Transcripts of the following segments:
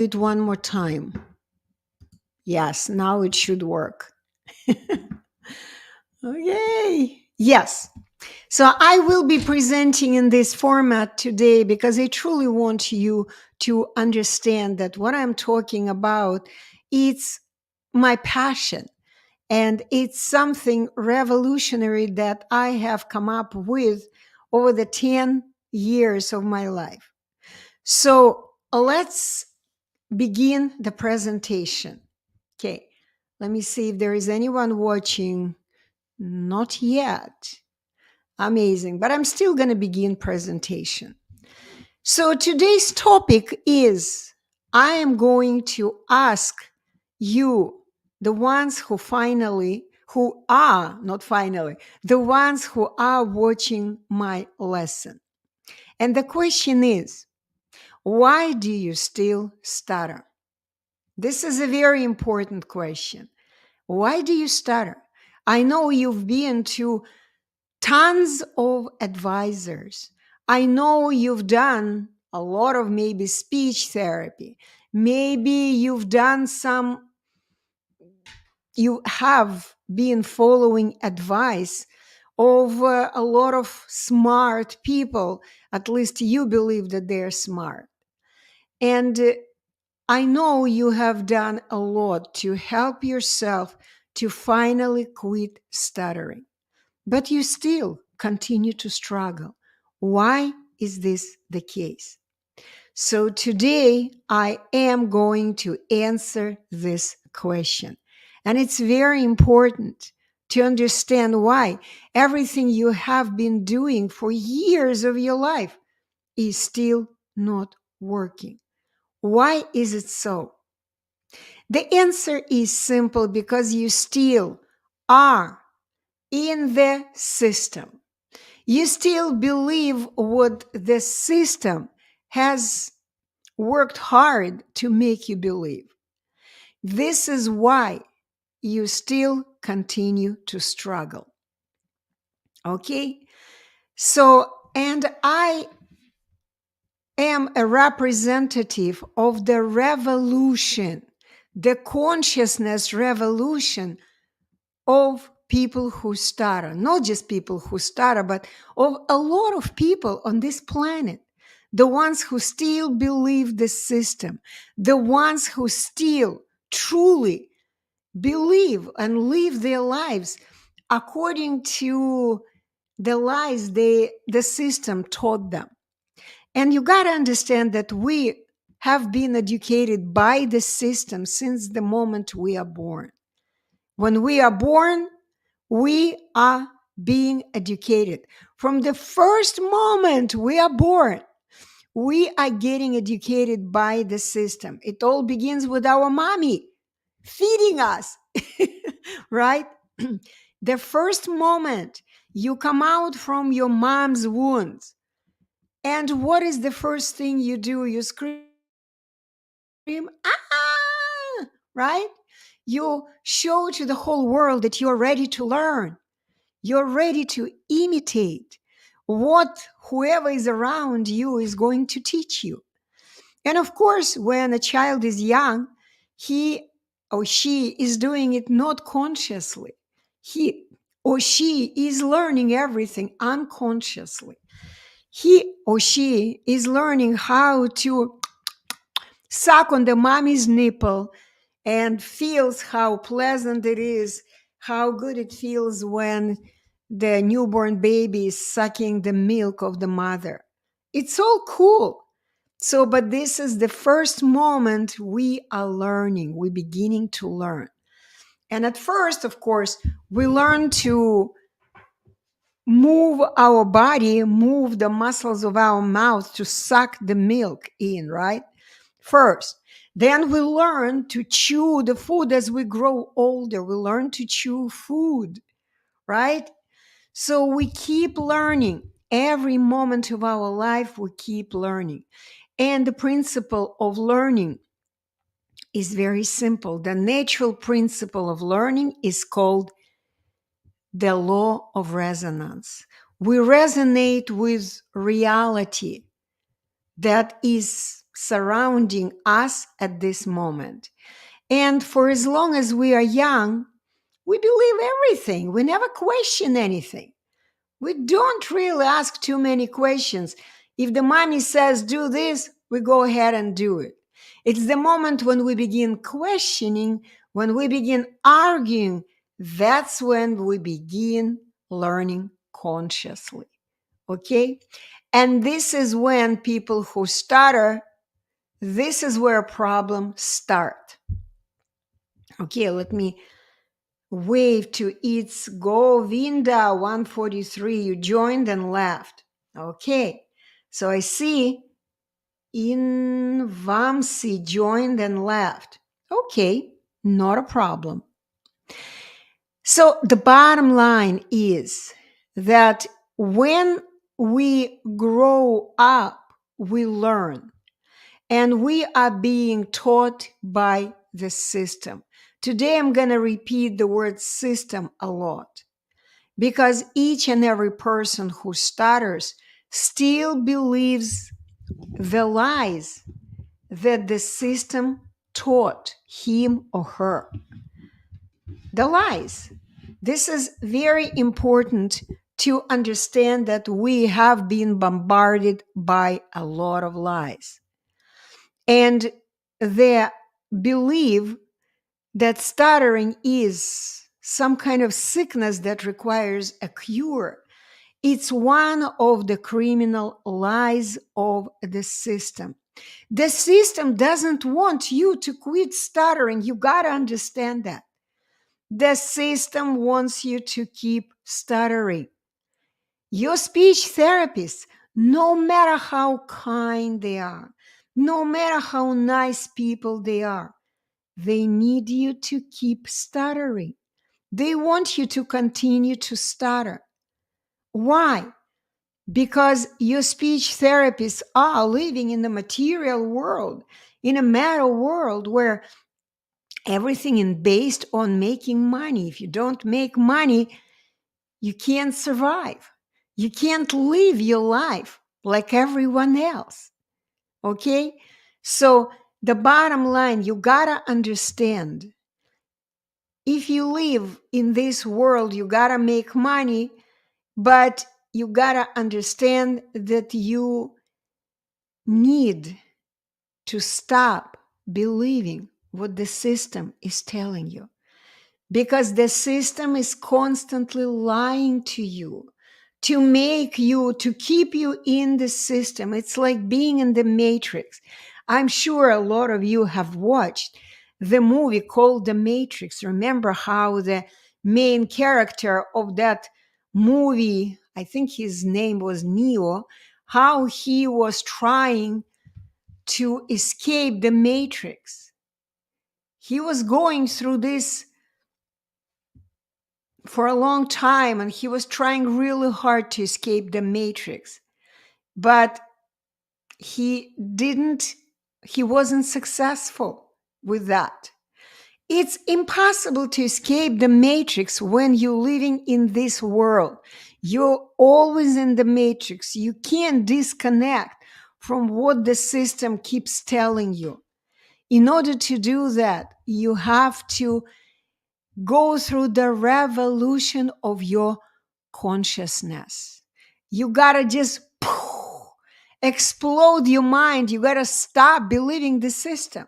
it one more time. Yes, now it should work. Okay. Yes. So I will be presenting in this format today because I truly want you to understand that what I'm talking about, it's my passion. And it's something revolutionary that I have come up with over the 10 years of my life. So let's begin the presentation. Okay, let me see if there is anyone watching. Not yet. Amazing, but I'm still going to begin presentation. So today's topic is I am going to ask you, the ones who the ones who are watching my lesson. And the question is, why do you still stutter? This is a very important question. Why do you stutter? I know you've been to tons of advisors. I know you've done a lot of maybe speech therapy. Maybe you have been following advice of a lot of smart people. At least you believe that they're smart. And I know you have done a lot to help yourself to finally quit stuttering, but you still continue to struggle. Why is this the case? So today I am going to answer this question. And it's very important to understand why everything you have been doing for years of your life is still not working. Why is it so? The answer is simple because you still are in the system. You still believe what the system has worked hard to make you believe. This is why you still continue to struggle. Okay? So, and I am a representative of the revolution, the consciousness revolution of people who stutter, not just people who stutter, but of a lot of people on this planet. The ones who still believe the system, the ones who still truly believe and live their lives according to the lies the system taught them. And you got to understand that we have been educated by the system since the moment we are born. When we are born, we are being educated. From the first moment we are born, we are getting educated by the system. It all begins with our mommy feeding us, right? The first moment you come out from your mom's wounds, and what is the first thing you do? You scream, ah, right? You show to the whole world that you're ready to learn. You're ready to imitate what whoever is around you is going to teach you. And of course, when a child is young, he or she is doing it not consciously. He or she is learning everything unconsciously. He or she is learning how to suck on the mommy's nipple and feels how pleasant it is, how good it feels when the newborn baby is sucking the milk of the mother. It's all cool. So, but this is the first moment we are learning, we're beginning to learn. And at first, of course, we learn to move our body, move the muscles of our mouth to suck the milk in, right? First. Then we learn to chew the food as we grow older. We learn to chew food, right? So we keep learning. Every moment of our life, we keep learning. And the principle of learning is very simple. The natural principle of learning is called the law of resonance. We resonate with reality that is surrounding us at this moment. And for as long as we are young, we believe everything. We never question anything. We don't really ask too many questions. If the mommy says do this, we go ahead and do it. It's the moment when we begin questioning, when we begin arguing, that's when we begin learning consciously. Okay? And this is when people who stutter, this is where problems start. Okay, let me wave to It's Govinda 143. You joined and left. Okay, so I see in Vamsi joined and left. Okay, not a problem. So the bottom line is that when we grow up, we learn. And we are being taught by the system. Today, I'm going to repeat the word system a lot because each and every person who stutters still believes the lies that the system taught him or her. The lies. This is very important to understand that we have been bombarded by a lot of lies. And they believe that stuttering is some kind of sickness that requires a cure. It's one of the criminal lies of the system. The system doesn't want you to quit stuttering. You got to understand that. The system wants you to keep stuttering. Your speech therapist, no matter how kind they are, no matter how nice people they are, they need you to keep stuttering. They want you to continue to stutter. Why? Because your speech therapists are living in the material world, in a matter world where everything is based on making money. If you don't make money, you can't survive. You can't live your life like everyone else. Okay? So the bottom line, you gotta understand, if you live in this world, you gotta make money, but you gotta understand that you need to stop believing what the system is telling you. Because the system is constantly lying to you to make you, to keep you in the system. It's like being in the Matrix. I'm sure a lot of you have watched the movie called The Matrix. Remember how the main character of that movie, I think his name was Neo, how he was trying to escape the Matrix. He was going through this for a long time and he was trying really hard to escape the Matrix, but he wasn't successful with that. It's impossible to escape the Matrix when you're living in this world. You're always in the Matrix. You can't disconnect from what the system keeps telling you. In order to do that, you have to go through the revolution of your consciousness. You gotta just explode your mind. You gotta stop believing the system.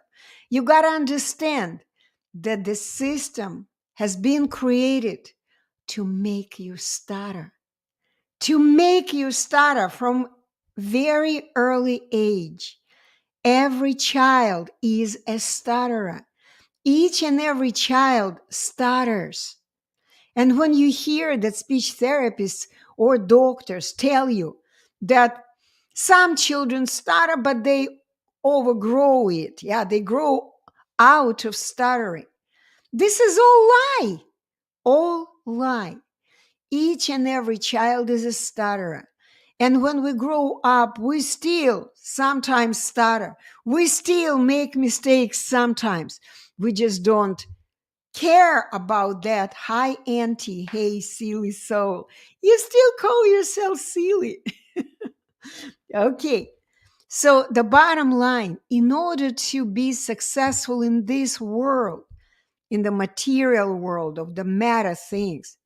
You gotta understand that the system has been created to make you stutter. To make you stutter from very early age. Every child is a stutterer. Each and every child stutters. And when you hear that speech therapists or doctors tell you that some children stutter, but they overgrow it. Yeah, they grow out of stuttering. This is all lie. All lie. Each and every child is a stutterer. And when we grow up, we still sometimes stutter. We still make mistakes sometimes. We just don't care about that. Hi, Auntie. Hey, silly soul. You still call yourself silly. Okay. So the bottom line, in order to be successful in this world, in the material world of the matter things,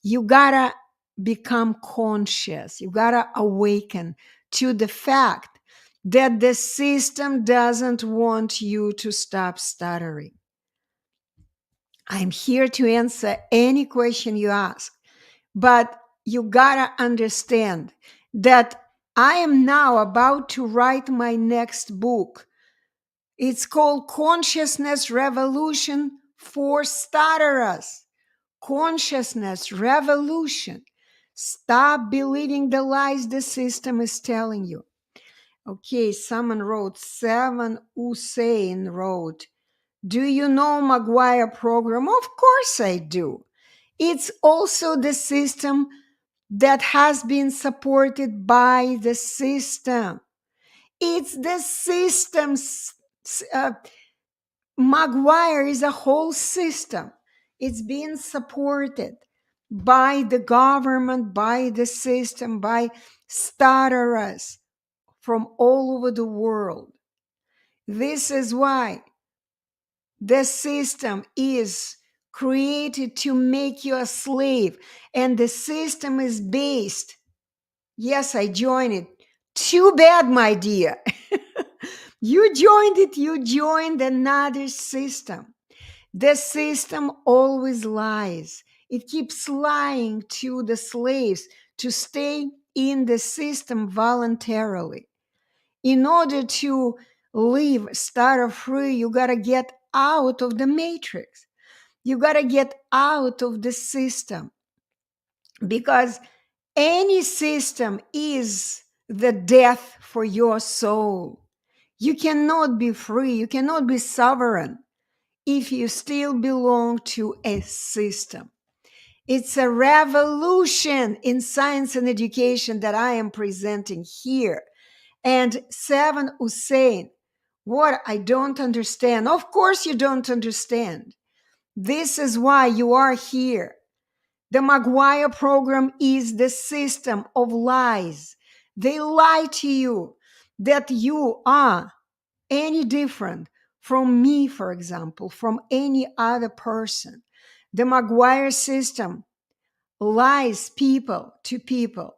you gotta become conscious. You gotta awaken to the fact that the system doesn't want you to stop stuttering. I'm here to answer any question you ask, but you gotta understand that I am now about to write my next book. It's called Consciousness Revolution for Stutterers. Consciousness revolution. Stop believing the lies the system is telling you. Okay, someone wrote, Seven Hussein wrote, do you know Maguire program? Of course I do. It's also the system that has been supported by the system. It's the system's Maguire is a whole system. It's being supported by the government, by the system, by stutterers from all over the world. This is why the system is created to make you a slave, and the system is based. Yes, I joined it. Too bad, my dear. You joined it, you joined another system. The system always lies. It keeps lying to the slaves to stay in the system voluntarily. In order to live stutter-free, you got to get out of the matrix. You got to get out of the system, because any system is the death for your soul. You cannot be free. You cannot be sovereign if you still belong to a system. It's a revolution in science and education that I am presenting here. And Seven Hussein, what I don't understand, of course you don't understand. This is why you are here. The Maguire program is the system of lies. They lie to you that you are any different from me, for example, from any other person. The Maguire system lies people to people.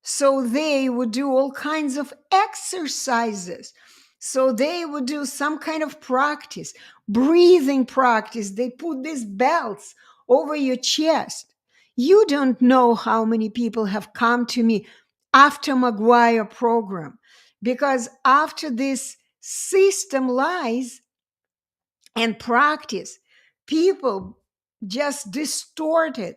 So they would do all kinds of exercises. So they would do some kind of practice, breathing practice. They put these belts over your chest. You don't know how many people have come to me after Maguire program, because after this system lies and practice, people just destroyed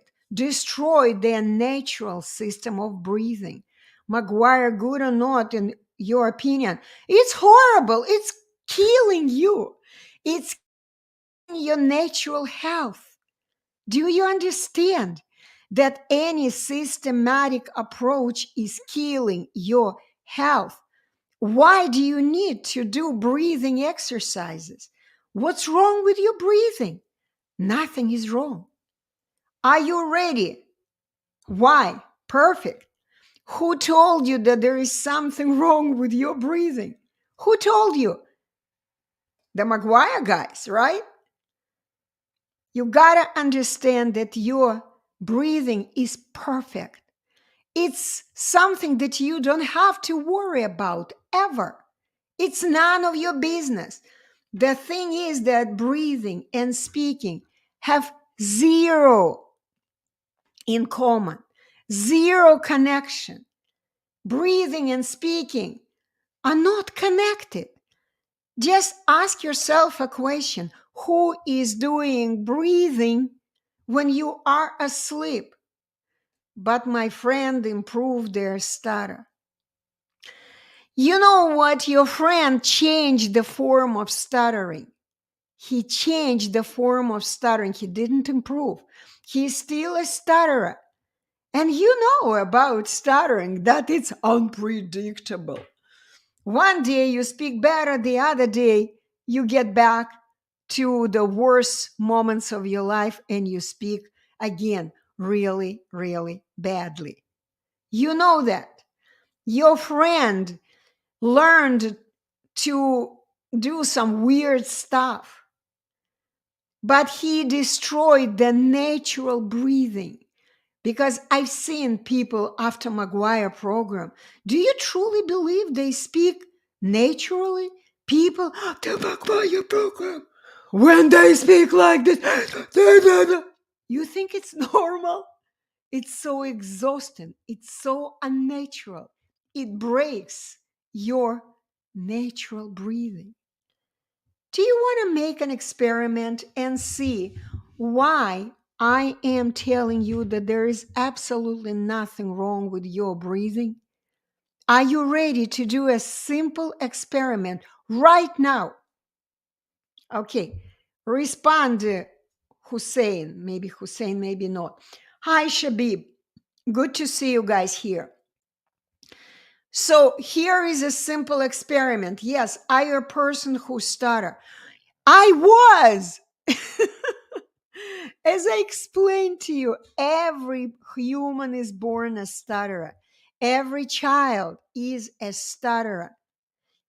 their natural system of breathing. Maguire, good or not, in your opinion, it's horrible. It's killing you. It's killing your natural health. Do you understand that any systematic approach is killing your health? Why do you need to do breathing exercises? What's wrong with your breathing? Nothing is wrong. Are you ready? Why? Perfect. Who told you that there is something wrong with your breathing? Who told you? The Maguire guys, right? You gotta understand that your breathing is perfect. It's something that you don't have to worry about ever. It's none of your business. The thing is that breathing and speaking have zero in common, zero connection. Breathing and speaking are not connected. Just ask yourself a question. Who is doing breathing when you are asleep? But my friend improved their stutter. You know what? Your friend changed the form of stuttering. He changed the form of stuttering. He didn't improve. He's still a stutterer. And you know about stuttering that it's unpredictable. One day you speak better, the other day you get back to the worst moments of your life and you speak again really, really badly. You know that. Your friend learned to do some weird stuff, but he destroyed the natural breathing. Because I've seen people after Maguire program. Do you truly believe they speak naturally? People after Maguire program, when they speak like this, you think it's normal? It's so exhausting. It's so unnatural. It breaks your natural breathing. Do you want to make an experiment and see why I am telling you that there is absolutely nothing wrong with your breathing? Are you ready to do a simple experiment right now? Okay, respond, Hussein. Hussein, maybe not. Hi, Shabib. Good to see you guys here. So here is a simple experiment. Yes, I am a person who stutter. I was. As I explained to you, every human is born a stutterer. Every child is a stutterer.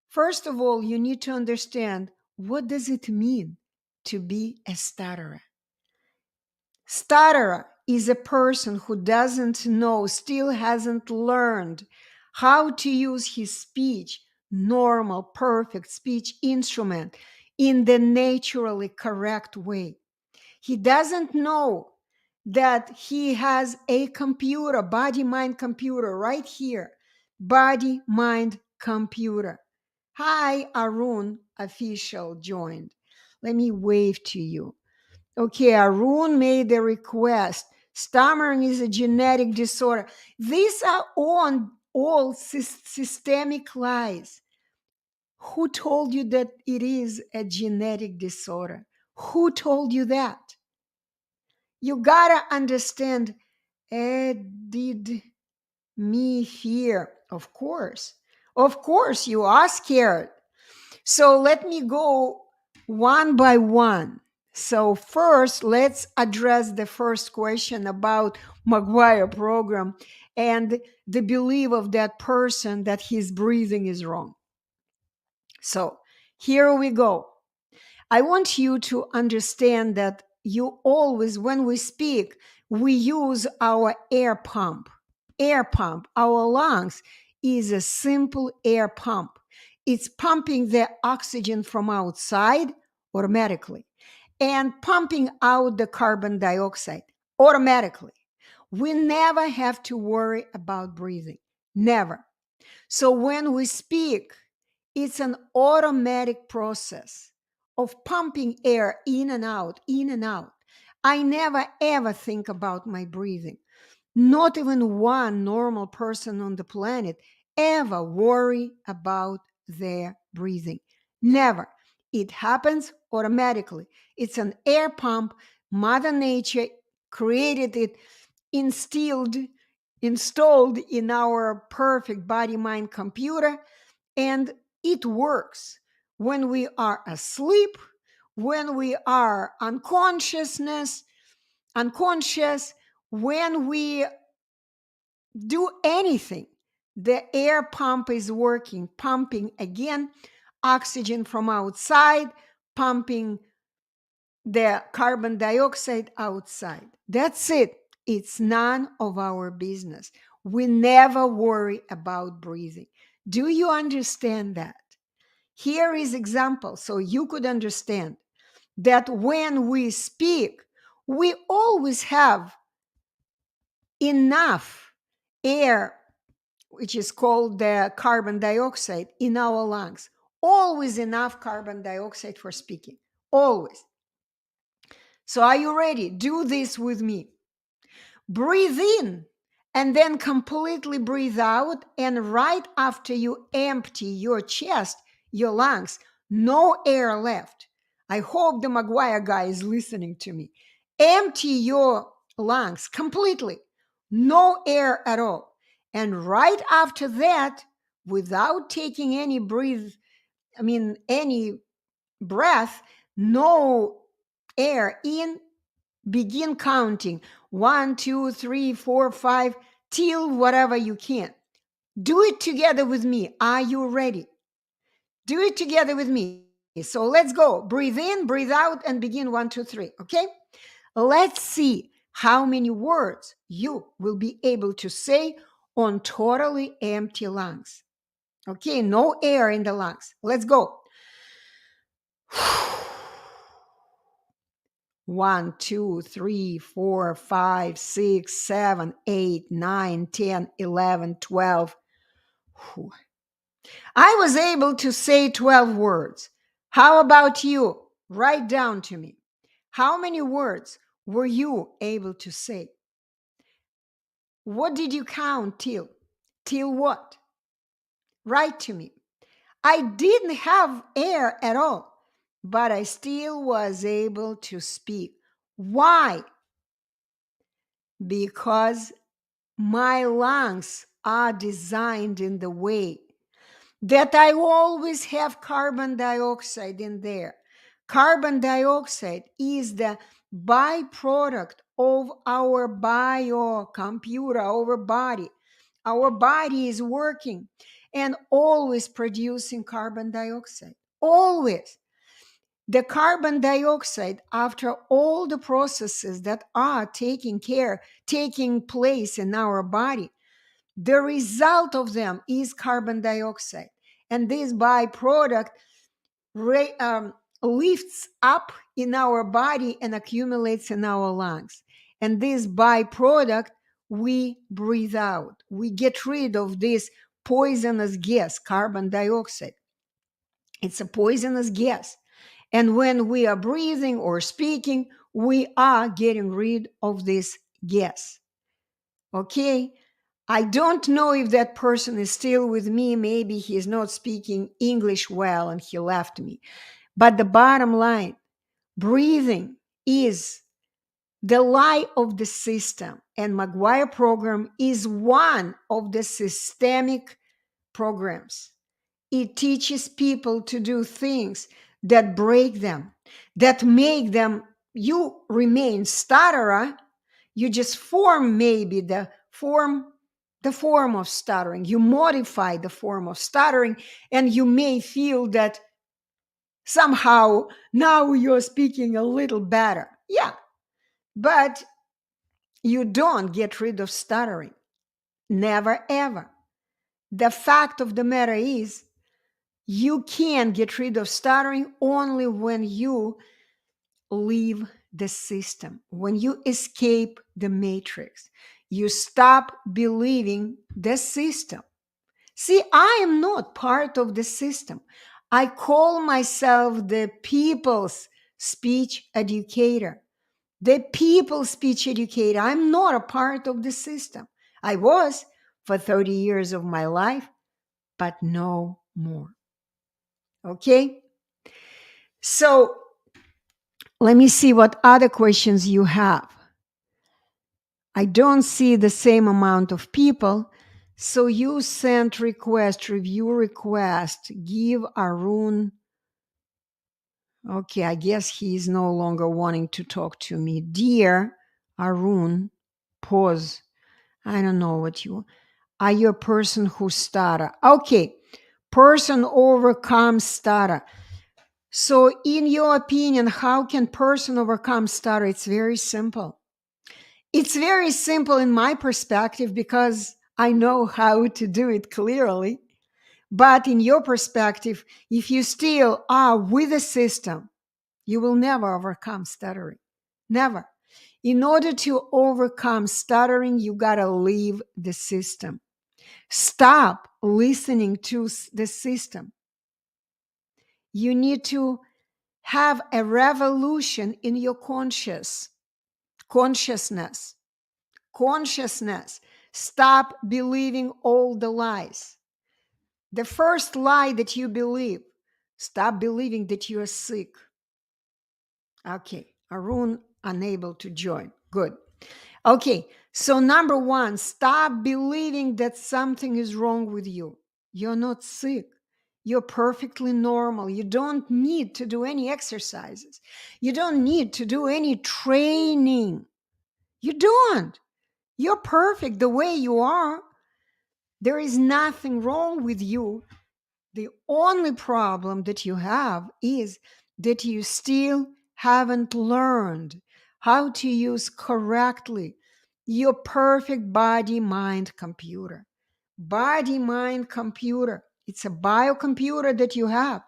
First of all, you need to understand, what does it mean to be a stutterer? Stutterer is a person who doesn't know, still hasn't learned how to use his speech, normal, perfect speech instrument, in the naturally correct way. He doesn't know that he has a computer, body mind computer right here. Body mind computer. Hi, Arun official joined. Let me wave to you. Okay, Arun made a request. Stammering is a genetic disorder. These are all systemic lies. Who told you that it is a genetic disorder? Who told you that? You gotta understand, did me fear? Of course. Of course, you are scared. So let me go one by one. So first, let's address the first question about Maguire program and the belief of that person that his breathing is wrong. So here we go. I want you to understand that you always, when we speak, we use our air pump. Air pump, our lungs is a simple air pump. It's pumping the oxygen from outside automatically and pumping out the carbon dioxide automatically. We never have to worry about breathing. Never. So when we speak, it's an automatic process of pumping air in and out, in and out. I never ever think about my breathing. Not even one normal person on the planet ever worry about their breathing. Never. It happens automatically. It's an air pump. Mother Nature created it, instilled, installed in our perfect body mind computer, and it works when we are asleep, when we are unconscious, when we do anything. The air pump is working, pumping again oxygen from outside, pumping the carbon dioxide outside. That's it. It's none of our business. We never worry about breathing. Do you understand that? Here is example so you could understand that when we speak, we always have enough air, which is called the carbon dioxide, in our lungs. Always enough carbon dioxide for speaking. Always. So are you ready? Do this with me. Breathe in and then completely breathe out. And right after you empty your chest, your lungs, no air left. I hope the Maguire guy is listening to me. Empty your lungs completely, no air at all. And right after that, without taking any any breath, no air in, begin counting 1, 2, 3, 4, 5, till whatever you can. Do it together with me. Are you ready? Do it together with me. So let's go. Breathe in, breathe out, and begin 1, 2, 3. Okay? Let's see how many words you will be able to say on totally empty lungs. Okay, no air in the lungs. Let's go. 1, 2, 3, 4, 5, 6, 7, 8, 9, 10, 11, 12. I was able to say 12 words. How about you? Write down to me. How many words were you able to say? What did you count till? Till what? Write to me. I didn't have air at all, but I still was able to speak. Why? Because my lungs are designed in the way that I always have carbon dioxide in there. Carbon dioxide is the byproduct of our biocomputer, our body. Our body is working and always producing carbon dioxide. Always. The carbon dioxide, after all the processes that are taking place in our body, the result of them is carbon dioxide. And this byproduct lifts up in our body and accumulates in our lungs. And this byproduct, we breathe out. We get rid of this poisonous gas, carbon dioxide. It's a poisonous gas. And when we are breathing or speaking, we are getting rid of this gas. Okay? I don't know if that person is still with me. Maybe he is not speaking English well and he left me. But the bottom line, breathing is the lie of the system. And McGuire program is one of the systemic programs. It teaches people to do things that break them, that make them, you remain stutterer, you just form maybe the form of stuttering. You modify the form of stuttering, and you may feel that somehow now you're speaking a little better. Yeah, but you don't get rid of stuttering. Never, ever. The fact of the matter is, you can get rid of stuttering only when you leave the system, when you escape the matrix. You stop believing the system. See, I am not part of the system. I call myself the people's speech educator. The people's speech educator. I'm not a part of the system. I was for 30 years of my life, but no more. Okay? So let me see what other questions you have. I don't see the same amount of people. So you sent request, review request, give Arun. Okay, I guess he is no longer wanting to talk to me. Dear Arun, pause. I don't know what you are. You a person who stutter? Okay, person overcomes stutter. So in your opinion, how can person overcome stutter? It's very simple. It's very simple in my perspective because I know how to do it clearly. But in your perspective, if you still are with the system, you will never overcome stuttering. Never. In order to overcome stuttering, you got to leave the system. Stop listening to the system. You need to have a revolution in your consciousness. Stop believing all the lies. The first lie that you believe, stop believing that you are sick. Okay, Arun unable to join. Good. Okay, so number one, stop believing that something is wrong with you. You're not sick. You're perfectly normal. You don't need to do any exercises. You don't need to do any training. You don't. You're perfect the way you are. There is nothing wrong with you. The only problem that you have is that you still haven't learned how to use correctly your perfect body mind computer. Body mind computer. It's a biocomputer that you have,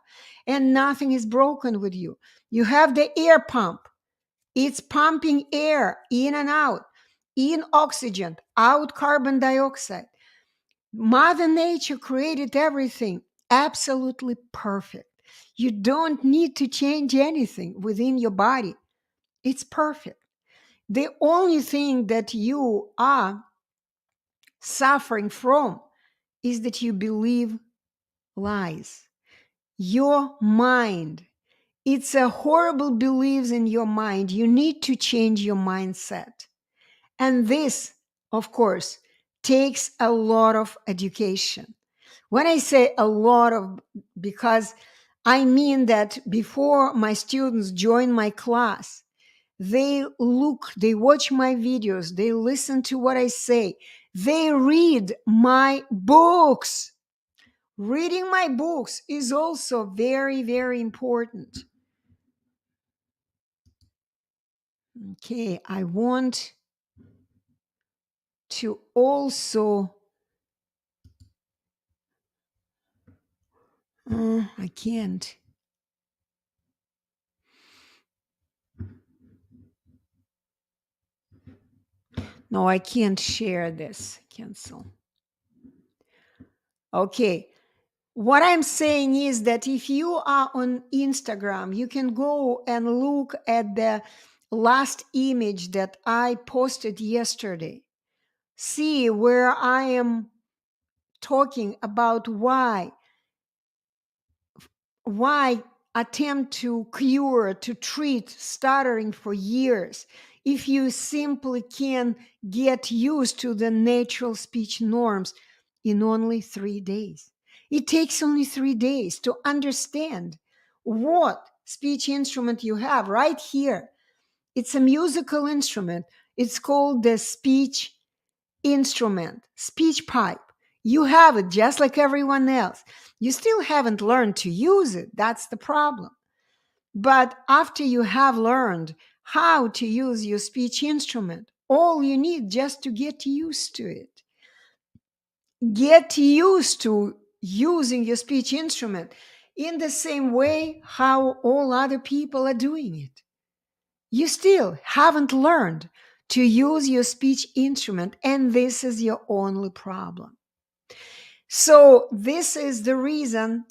and nothing is broken with you. You have the air pump. It's pumping air in and out, in oxygen, out carbon dioxide. Mother Nature created everything absolutely perfect. You don't need to change anything within your body. It's perfect. The only thing that you are suffering from is that you believe lies. Your mind, it's a horrible beliefs in your mind. You need to change your mindset. And this, of course, takes a lot of education. When I say a lot of, because I mean that before my students join my class, they look, they watch my videos, they listen to what I say, they read my books. Reading my books is also very, very important. Okay, I want to also, I can't. No, I can't share this. Cancel. Okay. What I'm saying is that if you are on Instagram, you can go and look at the last image that I posted yesterday. See where I am talking about why attempt to cure, to treat stuttering for years if you simply can get used to the natural speech norms in only 3 days. It takes only 3 days to understand what speech instrument you have right here. It's a musical instrument. It's called the speech instrument, speech pipe. You have it just like everyone else. You still haven't learned to use it. That's the problem. But after you have learned how to use your speech instrument, all you need just to get used to it. Get used to using your speech instrument in the same way how all other people are doing it. You still haven't learned to use your speech instrument, and this is your only problem. So this is the reason,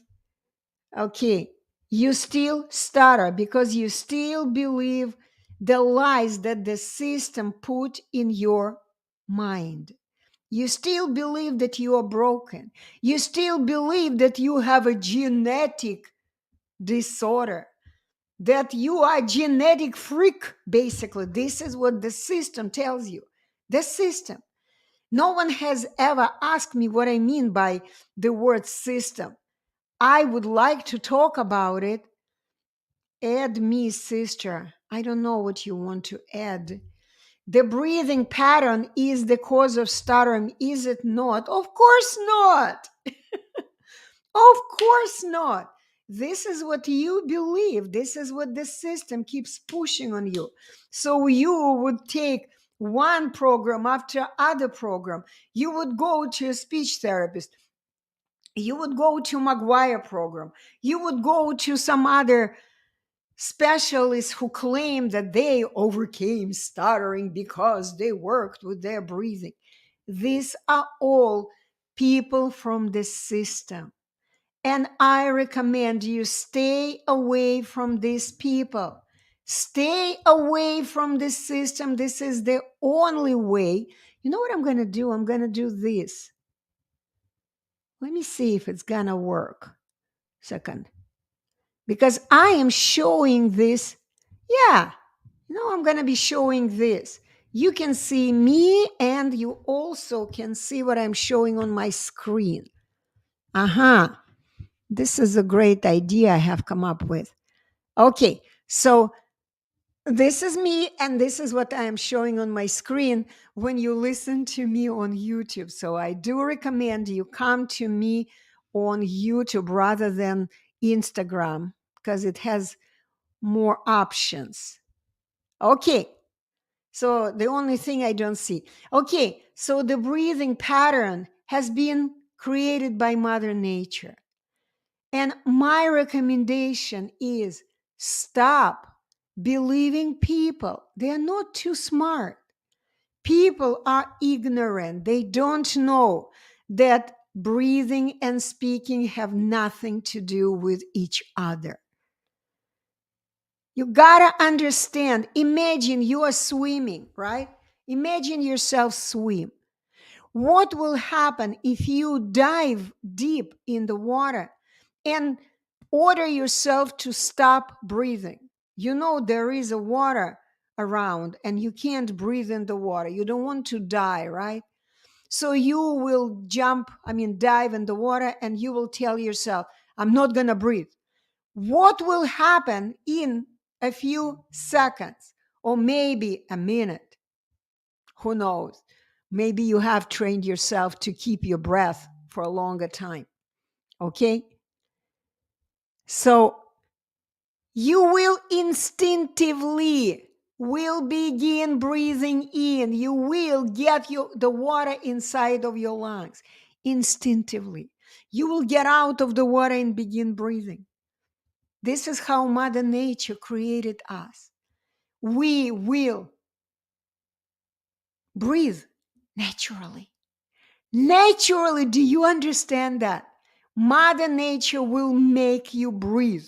okay, you still stutter because you still believe the lies that the system put in your mind. You still believe that you are broken. You still believe that you have a genetic disorder, that you are a genetic freak, basically. This is what the system tells you. The system. No one has ever asked me what I mean by the word system. I would like to talk about it. Add me, sister. I don't know what you want to add. The breathing pattern is the cause of stuttering, is it not? Of course not. Of course not. This is what you believe. This is what the system keeps pushing on you. So you would take one program after other program. You would go to a speech therapist. You would go to McGuire program. You would go to some other specialists who claim that they overcame stuttering because they worked with their breathing. These are all people from the system. And I recommend you stay away from these people. Stay away from this system. This is the only way. You know what I'm going to do? I'm going to do this. Let me see if it's going to work. Second. Because I am showing this. Yeah. I'm going to be showing this. You can see me and you also can see what I'm showing on my screen. This is a great idea I have come up with. Okay, so This is me, and this is what I am showing on my screen when you listen to me on YouTube. So I do recommend you come to me on YouTube rather than Instagram because it has more options. Okay. So the only thing I don't see. Okay. So the breathing pattern has been created by Mother Nature. And my recommendation is stop believing people. They are not too smart. People are ignorant. They don't know that breathing and speaking have nothing to do with each other. You gotta understand. Imagine you are swimming, right? Imagine yourself swim. What will happen if you dive deep in the water and order yourself to stop breathing? You know there is a water around and you can't breathe in the water. You don't want to die, right? So you will dive in the water and you will tell yourself, I'm not going to breathe. What will happen in a few seconds or maybe a minute? Who knows? Maybe you have trained yourself to keep your breath for a longer time. Okay? So you will instinctively will begin breathing in. You will get the water inside of your lungs instinctively. You will get out of the water and begin breathing. This is how Mother Nature created us. We will breathe naturally. Naturally, do you understand that? Mother Nature will make you breathe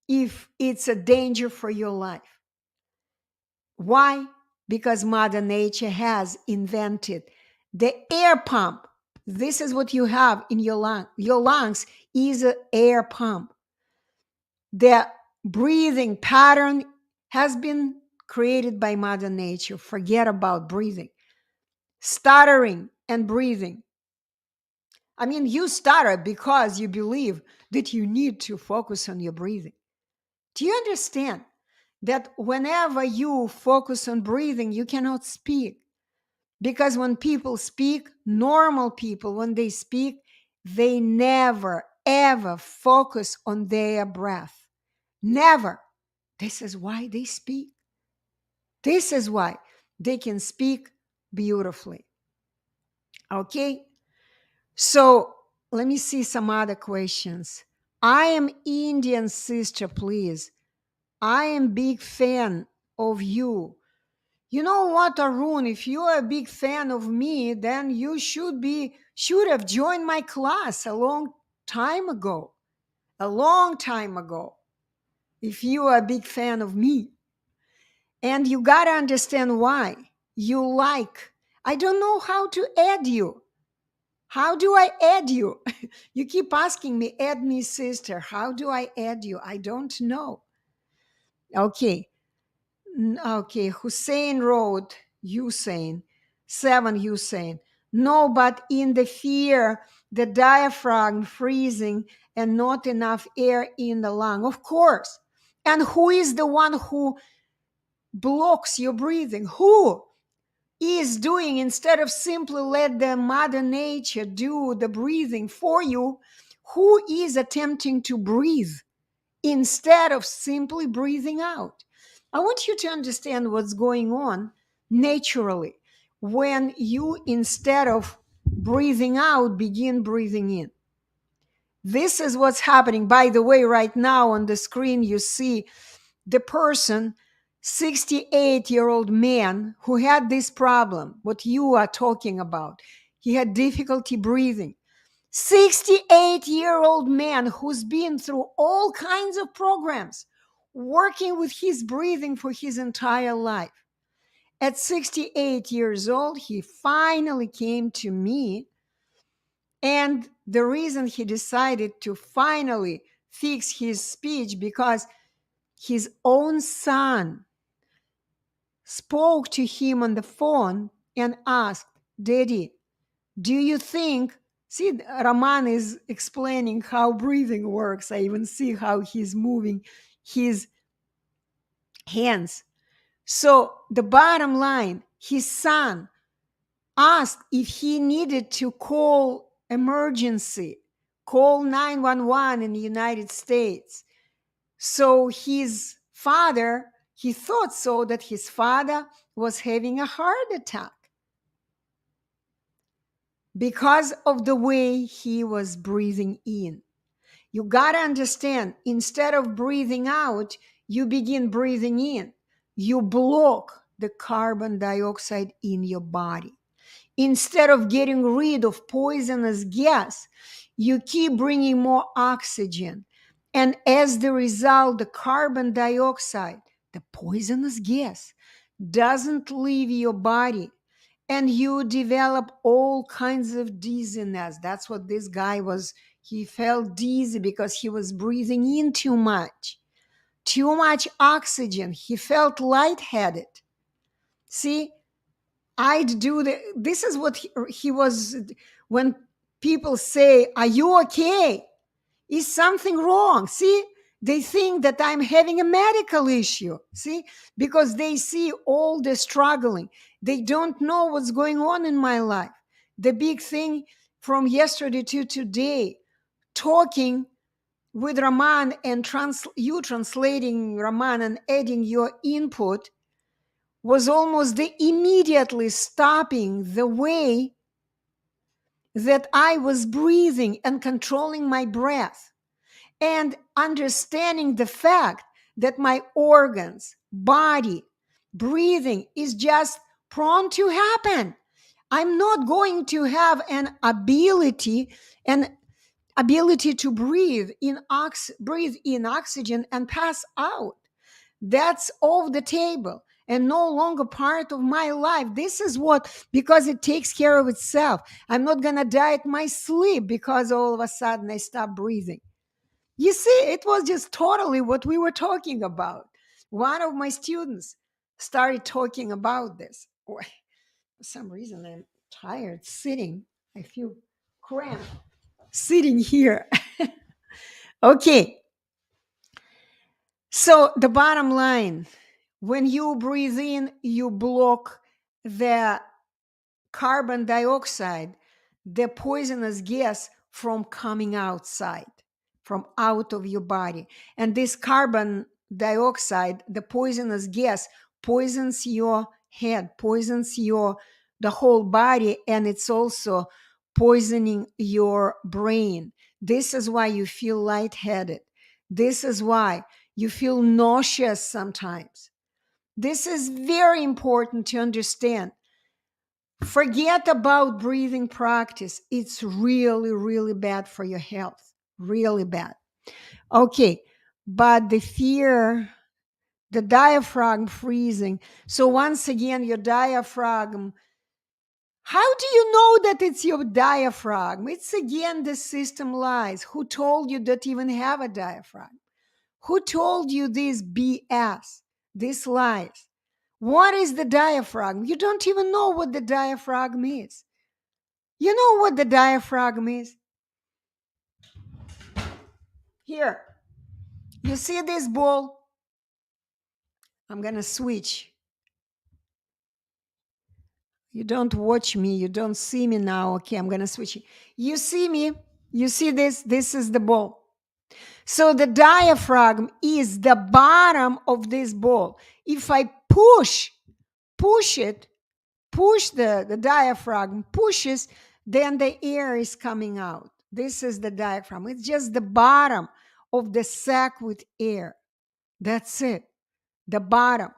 if it's a danger for your life. Why? Because Mother Nature has invented the air pump. This is what you have in your lung. Your lungs is an air pump. The breathing pattern has been created by Mother Nature. Forget about breathing. Stuttering and breathing. I mean, you stutter because you believe that you need to focus on your breathing. Do you understand that whenever you focus on breathing, you cannot speak? Because when people speak, normal people, when they speak, they never, ever focus on their breath. Never. This is why they speak. This is why they can speak beautifully. Okay? So let me see some other questions. I am Indian sister, please. I am big fan of you. You know what, Arun? If you are a big fan of me, then you should have joined my class a long time ago. A long time ago. If you are a big fan of me. And you gotta understand why. I don't know how to add you. How do I add you? You keep asking me, add me, sister. How do I add you? I don't know. Okay. Okay. Hussein wrote, Hussein. 7 Hussein. No, but in the fear, the diaphragm freezing and not enough air in the lung. Of course. And who is the one who blocks your breathing? Who is doing, instead of simply let the Mother Nature do the breathing for you? Who is attempting to breathe instead of simply breathing out? I want you to understand what's going on naturally when you, instead of breathing out, begin breathing in. This is what's happening. By the way, right now on the screen, you see the person, 68-year-old man who had this problem, what you are talking about. He had difficulty breathing. 68-year-old man who's been through all kinds of programs, working with his breathing for his entire life. At 68 years old, he finally came to me. And the reason he decided to finally fix his speech, because his own son spoke to him on the phone and asked, Daddy, do you think, see, Raman is explaining how breathing works. I even see how he's moving his hands. So the bottom line, his son asked if he needed to call emergency, call 911 in the United States. So his father, he thought so that his father was having a heart attack because of the way he was breathing in. You got to understand, instead of breathing out, you begin breathing in. You block the carbon dioxide in your body. Instead of getting rid of poisonous gas, you keep bringing more oxygen. And as the result, the carbon dioxide, the poisonous gas, doesn't leave your body. And you develop all kinds of dizziness. That's what this guy was. He felt dizzy because he was breathing in too much oxygen. He felt lightheaded. See, this is what he was. When people say, "Are you okay? Is something wrong?" See, they think that I'm having a medical issue. See, because they see all the struggling. They don't know what's going on in my life. The big thing from yesterday to today, talking with Raman and you translating Raman and adding your input, was almost the immediately stopping the way that I was breathing and controlling my breath, and understanding the fact that my organs, body, breathing is just prone to happen. I'm not going to have an ability to breathe in oxygen and pass out. That's off the table and no longer part of my life. This is what, because it takes care of itself. I'm not going to die at my sleep because all of a sudden I stop breathing. You see, it was just totally what we were talking about. One of my students started talking about this. For some reason, I'm tired sitting. I feel cramped sitting here. Okay. So the bottom line, when you breathe in, you block the carbon dioxide, the poisonous gas, from coming outside, from out of your body. And this carbon dioxide, the poisonous gas, poisons your head, poisons the whole body, and it's also poisoning your brain. This is why you feel lightheaded. This is why you feel nauseous sometimes. This is very important to understand. Forget about breathing practice. It's really, really bad for your health. Really bad. Okay. But the fear, the diaphragm freezing. So once again, your diaphragm. How do you know that it's your diaphragm? It's again the system lies. Who told you that you even have a diaphragm? Who told you this BS, this lies? What is the diaphragm? You don't even know what the diaphragm is. You know what the diaphragm is? Here, you see this ball? I'm going to switch. You don't watch me. You don't see me now. Okay, I'm going to switch. You see me? You see this? This is the ball. So the diaphragm is the bottom of this ball. If I push it, push the diaphragm, pushes, then the air is coming out. This is the diaphragm. It's just the bottom of the sac with air. That's it. The bottom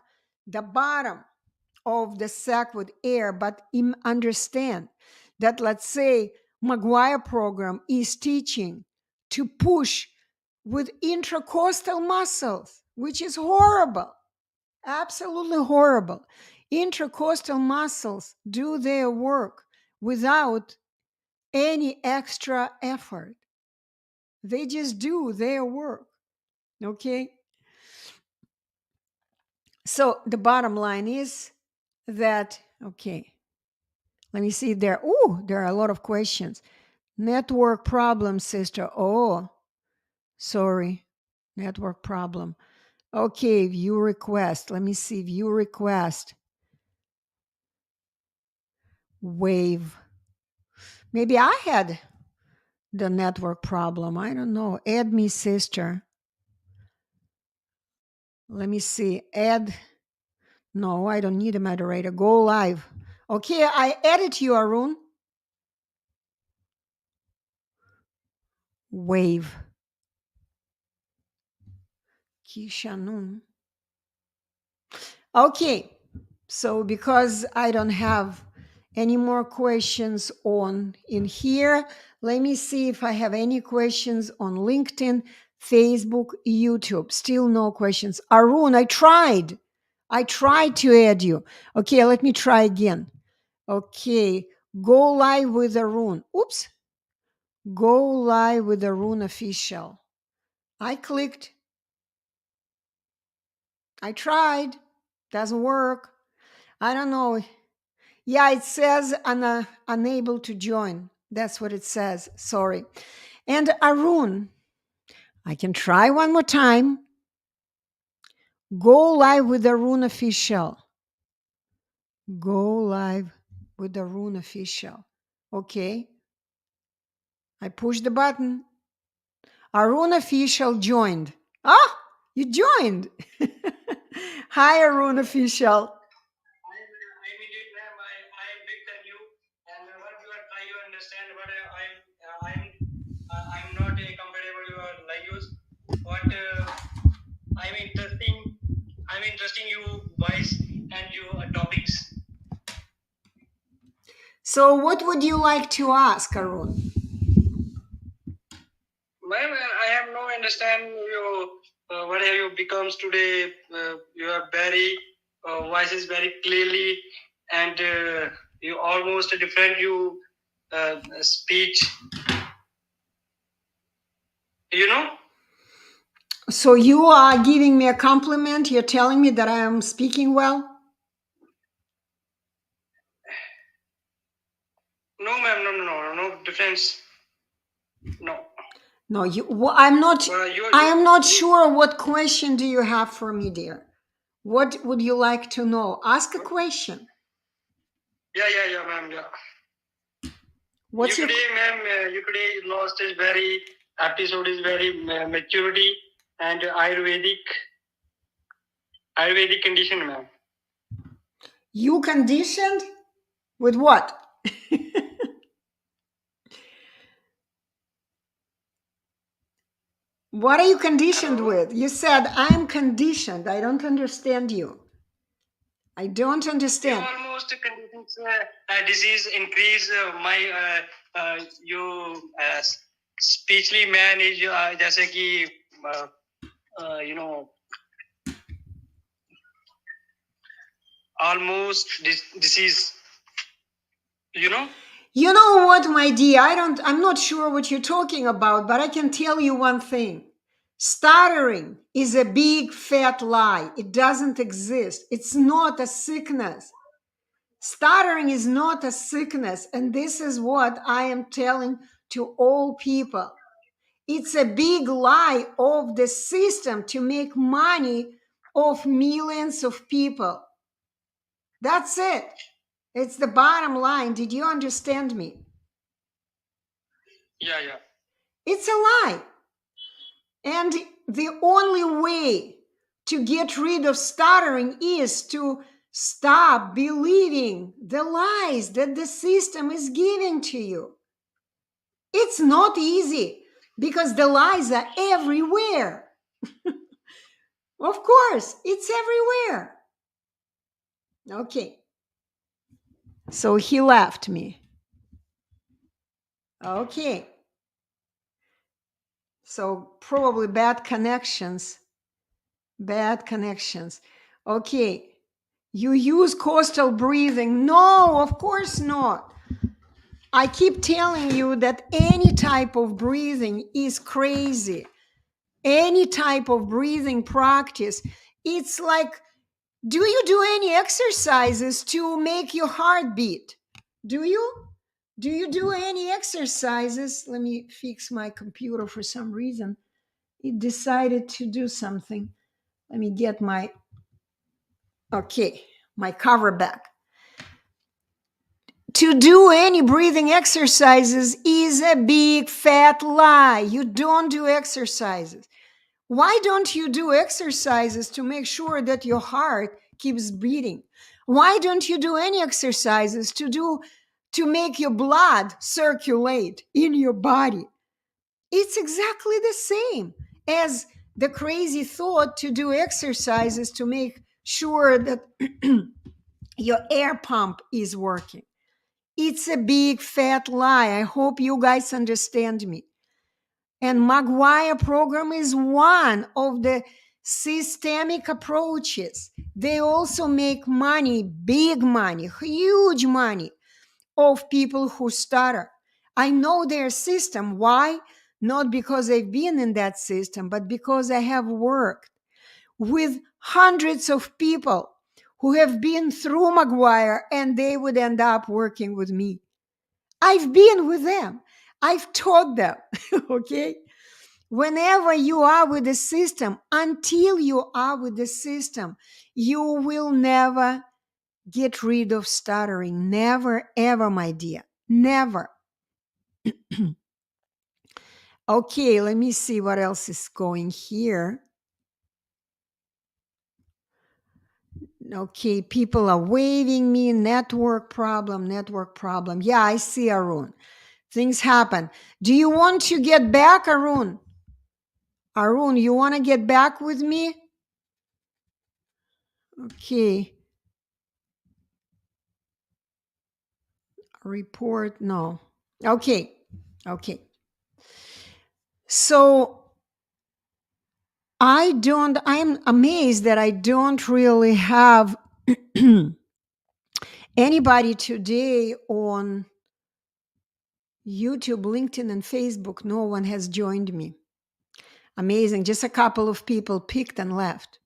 of the sac with air. But understand that, let's say, McGuire program is teaching to push with intracostal muscles, which is horrible. Absolutely horrible. Intracostal muscles do their work without any extra effort. They just do their work. Okay? So the bottom line is that, okay, let me see there. Oh, there are a lot of questions. Network problem, sister. Oh, sorry. Network problem. Okay, view request. Let me see. View request. Wave. Maybe I had the network problem. I don't know. Add me, sister. Let me see. Add. No, I don't need a moderator. Go live. Okay, I added you, Arun. Wave. Kishanun. Okay, so because I don't have any more questions on in here, let me see if I have any questions on LinkedIn, Facebook, YouTube. Still no questions. Arun, I tried. I tried to add you. Okay, let me try again. Okay, go live with Arun. Oops. Go live with Arun official. I clicked. I tried. Doesn't work. I don't know. Yeah, it says unable to join. That's what it says. Sorry. And Arun, I can try one more time. Go live with Arun official. Go live with Arun official. Okay. I push the button. Arun official joined. Ah, you joined. Hi, Arun official. I'm indeed, ma'am. I am big than you, and what you are trying to understand, but I'm not compatible with your language. What I'm interesting you voice and your topics. So, what would you like to ask, Arun? Ma'am, I have no understand you. What have you becomes today? You are very voices very clearly, and you almost different you speech. You know. So, you are giving me a compliment. You're telling me that I am speaking well? No, ma'am. No difference. No. No, I'm not. I am not sure. What question do you have for me, dear? What would you like to know? Ask a question. Yeah, ma'am. Yeah. What's you today, ma'am. You today lost is very episode is very maturity and Ayurvedic condition, ma'am. You conditioned with what? What are you conditioned with? You said I'm conditioned. I don't understand you. I don't understand. You almost conditions disease increase my you speechly man is जैसे कि you know almost disease, you know. You know what, my dear? I'm not sure what you're talking about, but I can tell you one thing. Stuttering is a big fat lie. It doesn't exist. It's not a sickness. Stuttering is not a sickness. And this is what I am telling to all people. It's a big lie of the system to make money of millions of people. That's it. It's the bottom line. Did you understand me? Yeah. It's a lie. And the only way to get rid of stuttering is to stop believing the lies that the system is giving to you. It's not easy because the lies are everywhere. Of course, it's everywhere. Okay. So he left me. Okay. So probably bad connections. Bad connections. Okay. You use coastal breathing. No, of course not. I keep telling you that any type of breathing is crazy. Any type of breathing practice. It's like, do you do any exercises to make your heart beat? Do you? Do you do any exercises? Let me fix my computer for some reason. It decided to do something. Let me get my cover back. To do any breathing exercises is a big fat lie. You don't do exercises. Why don't you do exercises to make sure that your heart keeps beating? Why don't you do any exercises to make your blood circulate in your body? It's exactly the same as the crazy thought to do exercises to make sure that your air pump is working. It's a big fat lie. I hope you guys understand me. And Maguire program is one of the systemic approaches. They also make money, big money, huge money of people who stutter. I know their system. Why? Not because I've been in that system, but because I have worked with hundreds of people who have been through Maguire and they would end up working with me. I've been with them. I've taught them. Okay. Whenever you are with the system, until you are with the system, you will never get rid of stuttering. Never, ever, my dear. Never. Okay, let me see what else is going here. Okay, people are waving me. Network problem, network problem. Yeah, I see, Arun. Things happen. Do you want to get back, Arun? Arun, you want to get back with me? Okay. Report, no. Okay. Okay. So I'm amazed that I don't really have anybody today on YouTube, LinkedIn, and Facebook. No one has joined me. Amazing. Just a couple of people picked and left.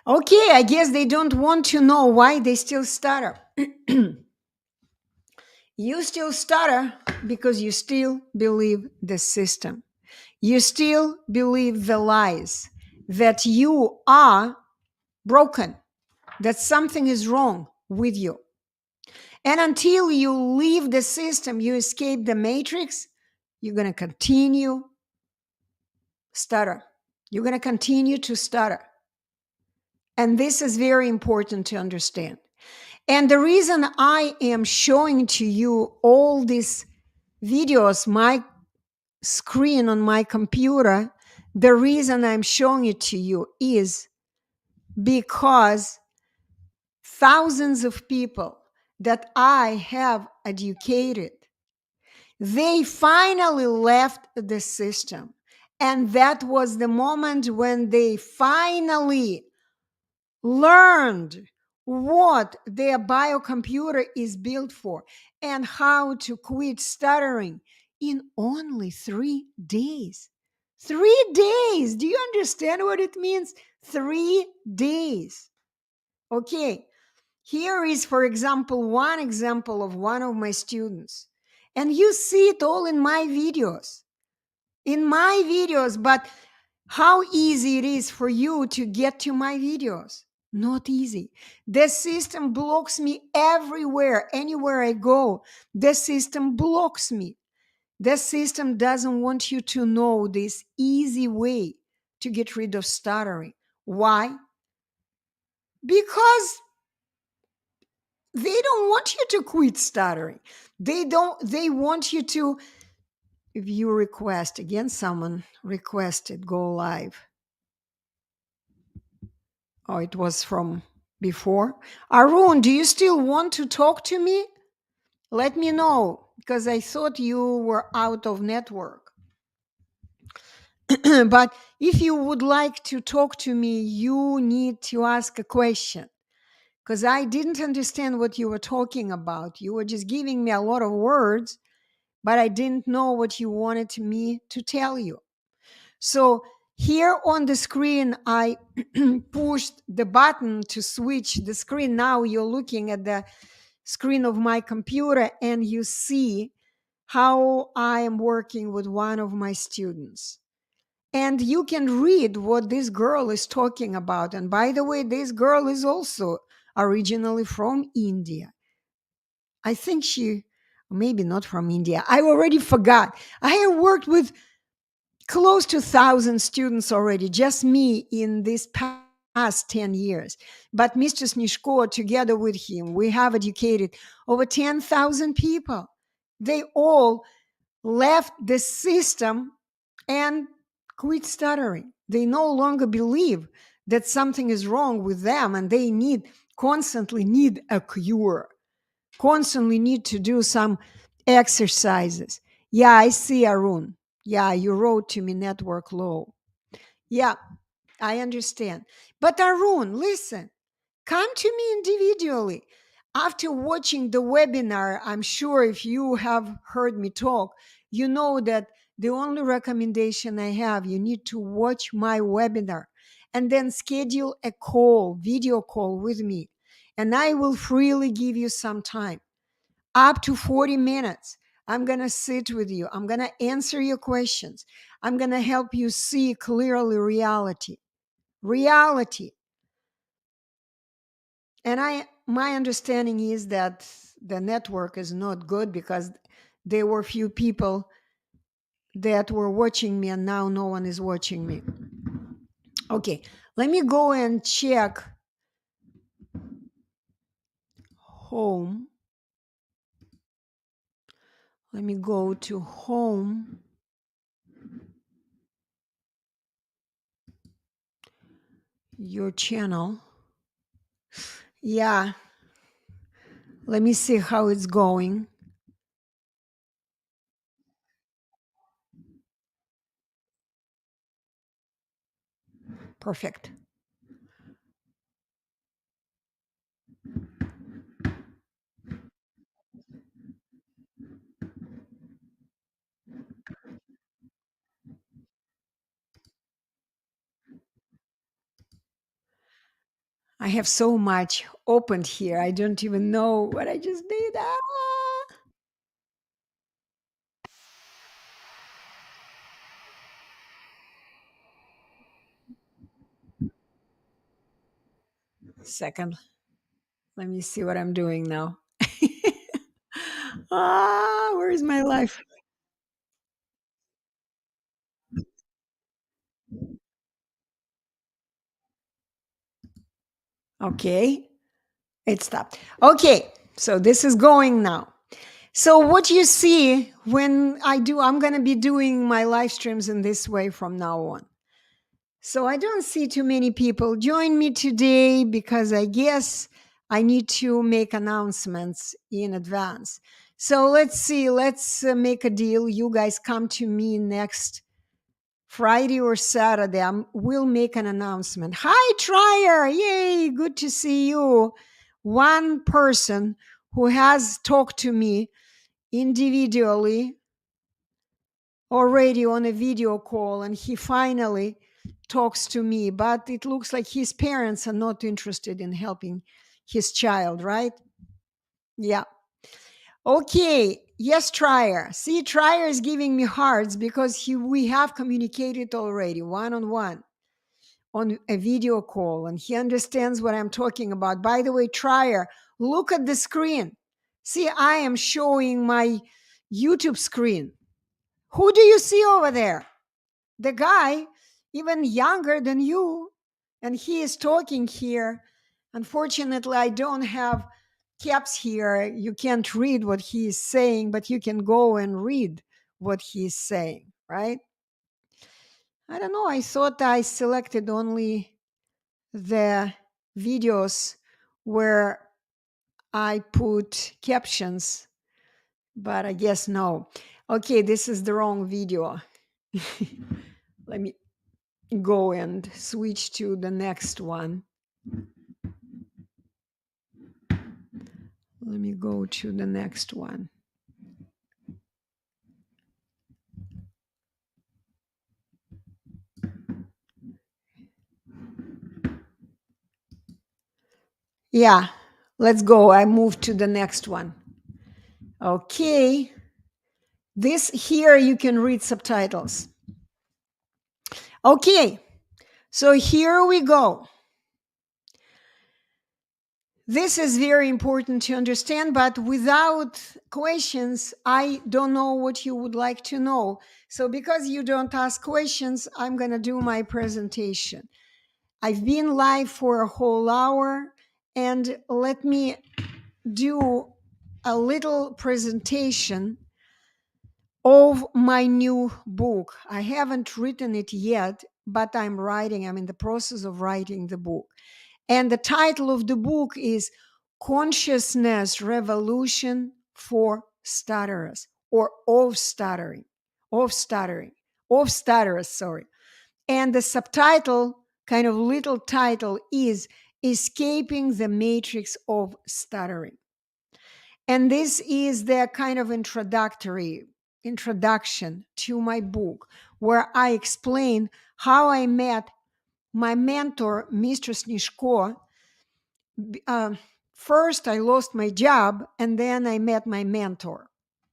Okay, I guess they don't want to know why they still stutter. You still stutter because you still believe the system. You still believe the lies that you are broken, that something is wrong with you. And until you leave the system, you escape the matrix, you're going to continue stutter. You're going to continue to stutter. And this is very important to understand. And the reason I am showing to you all these videos, my screen on my computer, the reason I'm showing it to you is because thousands of people that I have educated, they finally left the system. And that was the moment when they finally learned what their biocomputer is built for and how to quit stuttering in only 3 days. 3 days. Do you understand what it means? 3 days. Okay. Here is, for example, one example of one of my students. And you see it all in my videos. In my videos, but how easy it is for you to get to my videos. Not easy. The system blocks me everywhere, anywhere I go. The system blocks me. The system doesn't want you to know this easy way to get rid of stuttering. Why? Because they don't want you to quit stuttering. They want you to, if you request, again, someone requested go live. Oh, it was from before. Arun, do you still want to talk to me? Let me know, because I thought you were out of network. But if you would like to talk to me, you need to ask a question, because I didn't understand what you were talking about. You were just giving me a lot of words, but I didn't know what you wanted me to tell you. So here on the screen, I pushed the button to switch the screen. Now you're looking at the screen of my computer and you see how I am working with one of my students. and you can read what this girl is talking about. And by the way, this girl is also originally from India. I think she, maybe not from India. I already forgot. I have worked with close to 1,000 students already, just me in this past 10 years. But Mr. Snishko, together with him, we have educated over 10,000 people. They all left the system and quit stuttering. They no longer believe that something is wrong with them and they constantly need a cure, constantly need to do some exercises. Yeah, I see, Arun. Yeah, you wrote to me network low. Yeah, I understand. But Arun, listen, come to me individually. After watching the webinar, I'm sure if you have heard me talk, you know that the only recommendation I have, you need to watch my webinar and then schedule a call, video call with me. And I will freely give you some time, up to 40 minutes. I'm going to sit with you. I'm going to answer your questions. I'm going to help you see clearly reality. Reality. And my understanding is that the network is not good because there were few people that were watching me and now no one is watching me. Okay, let me go and check home. Let me go to home. Your channel. Yeah. Let me see how it's going. Perfect. I have so much opened here. I don't even know what I just did. Second, let me see what I'm doing now. Where is my life? Okay, it stopped. Okay, so this is going now. So what you see when I'm going to be doing my live streams in this way from now on. So I don't see too many people join me today because I guess I need to make announcements in advance. So let's see, let's make a deal. You guys come to me next Friday or Saturday. We'll make an announcement. Hi, Trier. Yay, good to see you. One person who has talked to me individually already on a video call, and he finally talks to me, but it looks like his parents are not interested in helping his child, right? Yeah. Okay. Yes, Trier. See, Trier is giving me hearts because we have communicated already one-on-one on a video call, and he understands what I'm talking about. By the way, Trier, look at the screen. See, I am showing my YouTube screen. Who do you see over there? The guy, even younger than you, and he is talking here. Unfortunately, I don't have caps here. You can't read what he is saying, but you can go and read what he is saying, right? I don't know. I thought I selected only the videos where I put captions, but I guess no. Okay, this is the wrong video. Let me go and switch to the next one. Let me go to the next one. Yeah, let's go. I move to the next one. Okay. This here, you can read subtitles. Okay, so here we go. This is very important to understand, but without questions, I don't know what you would like to know. So because you don't ask questions, I'm going to do my presentation. I've been live for a whole hour, and let me do a little presentation of my new book. I haven't written it yet, but I'm in the process of writing the book. And the title of the book is Consciousness Revolution for Stutterers, or of stutterers, sorry. And the subtitle, kind of little title, is Escaping the Matrix of Stuttering. And this is the kind of introduction to my book, where I explain how I met my mentor, Mistress Nishko. First, I lost my job, and then I met my mentor.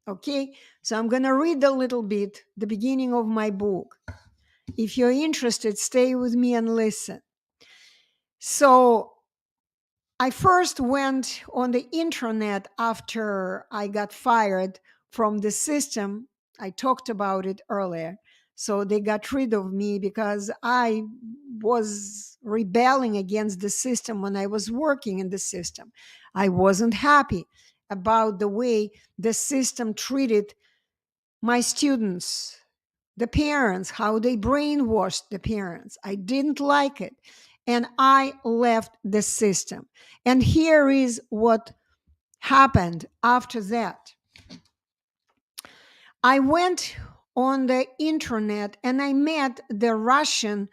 Okay, so I'm going to read a little bit the beginning of my book. If you're interested, stay with me and listen. So I first went on the internet after I got fired from the system. I talked about it earlier. So they got rid of me because I was rebelling against the system when I was working in the system. I wasn't happy about the way the system treated my students, the parents, how they brainwashed the parents. I didn't like it. And I left the system. And here is what happened after that. I went on the internet and I met the Russian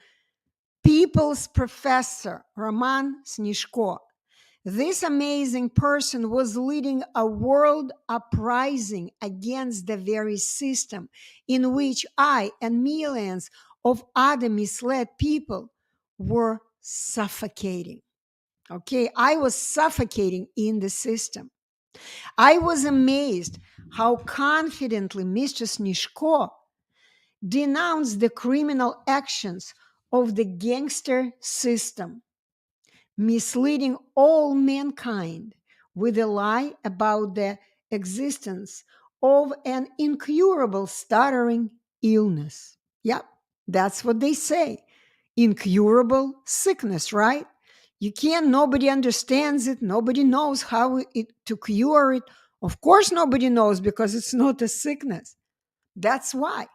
people's professor, Roman Snishko. This amazing person was leading a world uprising against the very system in which I and millions of other misled people were suffocating. Okay, I was suffocating in the system. I was amazed how confidently Mistress Nishko denounced the criminal actions of the gangster system, misleading all mankind with a lie about the existence of an incurable stuttering illness. Yep, that's what they say. Incurable sickness, right? You can't, nobody understands it, nobody knows to cure it. Of course, nobody knows because it's not a sickness. That's why.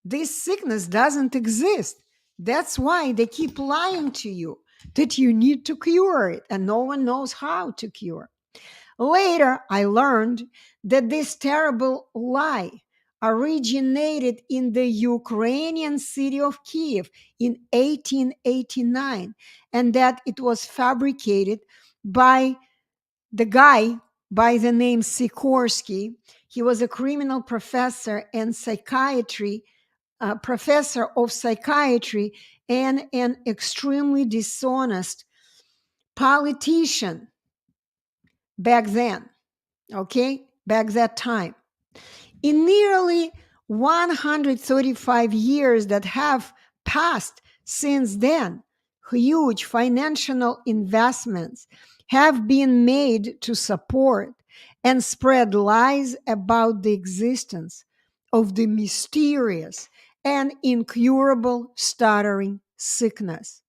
This sickness doesn't exist. That's why they keep lying to you that you need to cure it, and no one knows how to cure. Later, I learned that this terrible lie originated in the Ukrainian city of Kiev in 1889, and that it was fabricated by the guy by the name Sikorsky. He was a criminal professor and psychiatry professor of psychiatry and an extremely dishonest politician back then, okay, back that time. In nearly 135 years that have passed since then, huge financial investments have been made to support and spread lies about the existence of the mysterious and incurable stuttering sickness.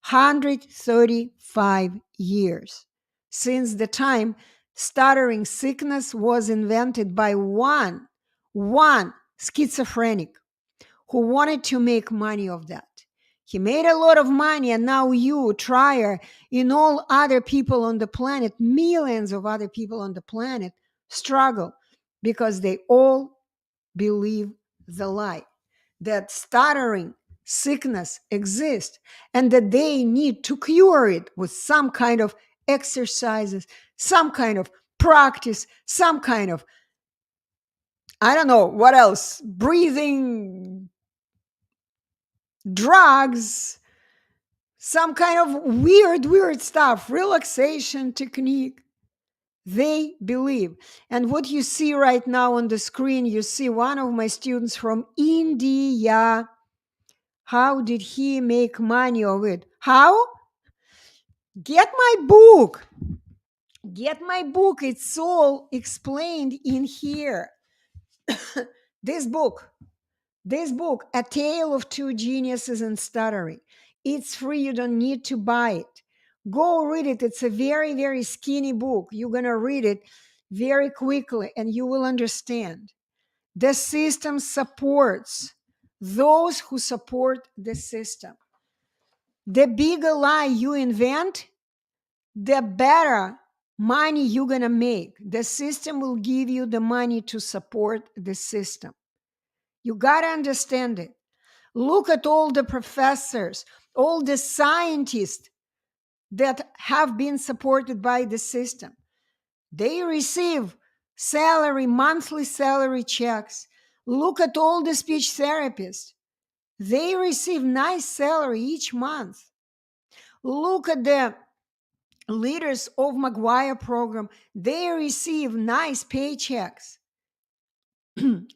135 years since the time stuttering sickness was invented by one schizophrenic who wanted to make money of that. He made a lot of money, and now you, Trier, and all other people on the planet, millions of other people on the planet, struggle because they all believe the lie that stuttering sickness exists and that they need to cure it with some kind of exercises, some kind of practice, some kind of, I don't know what else, breathing, drugs, some kind of weird stuff, relaxation technique. They believe. And what you see right now on the screen, you see one of my students from India. How did he make money of it? How? Get my book. Get my book. It's all explained in here. This book, A Tale of Two Geniuses in Stuttering. It's free. You don't need to buy it. Go read it. It's a very, very skinny book. You're going to read it very quickly and you will understand. The system supports those who support the system. The bigger lie you invent, the better money you're going to make. The system will give you the money to support the system. You got to understand it. Look at all the professors, all the scientists that have been supported by the system. They receive salary, monthly salary checks. Look at all the speech therapists. They receive nice salary each month. Look at the leaders of McGuire program. They receive nice paychecks.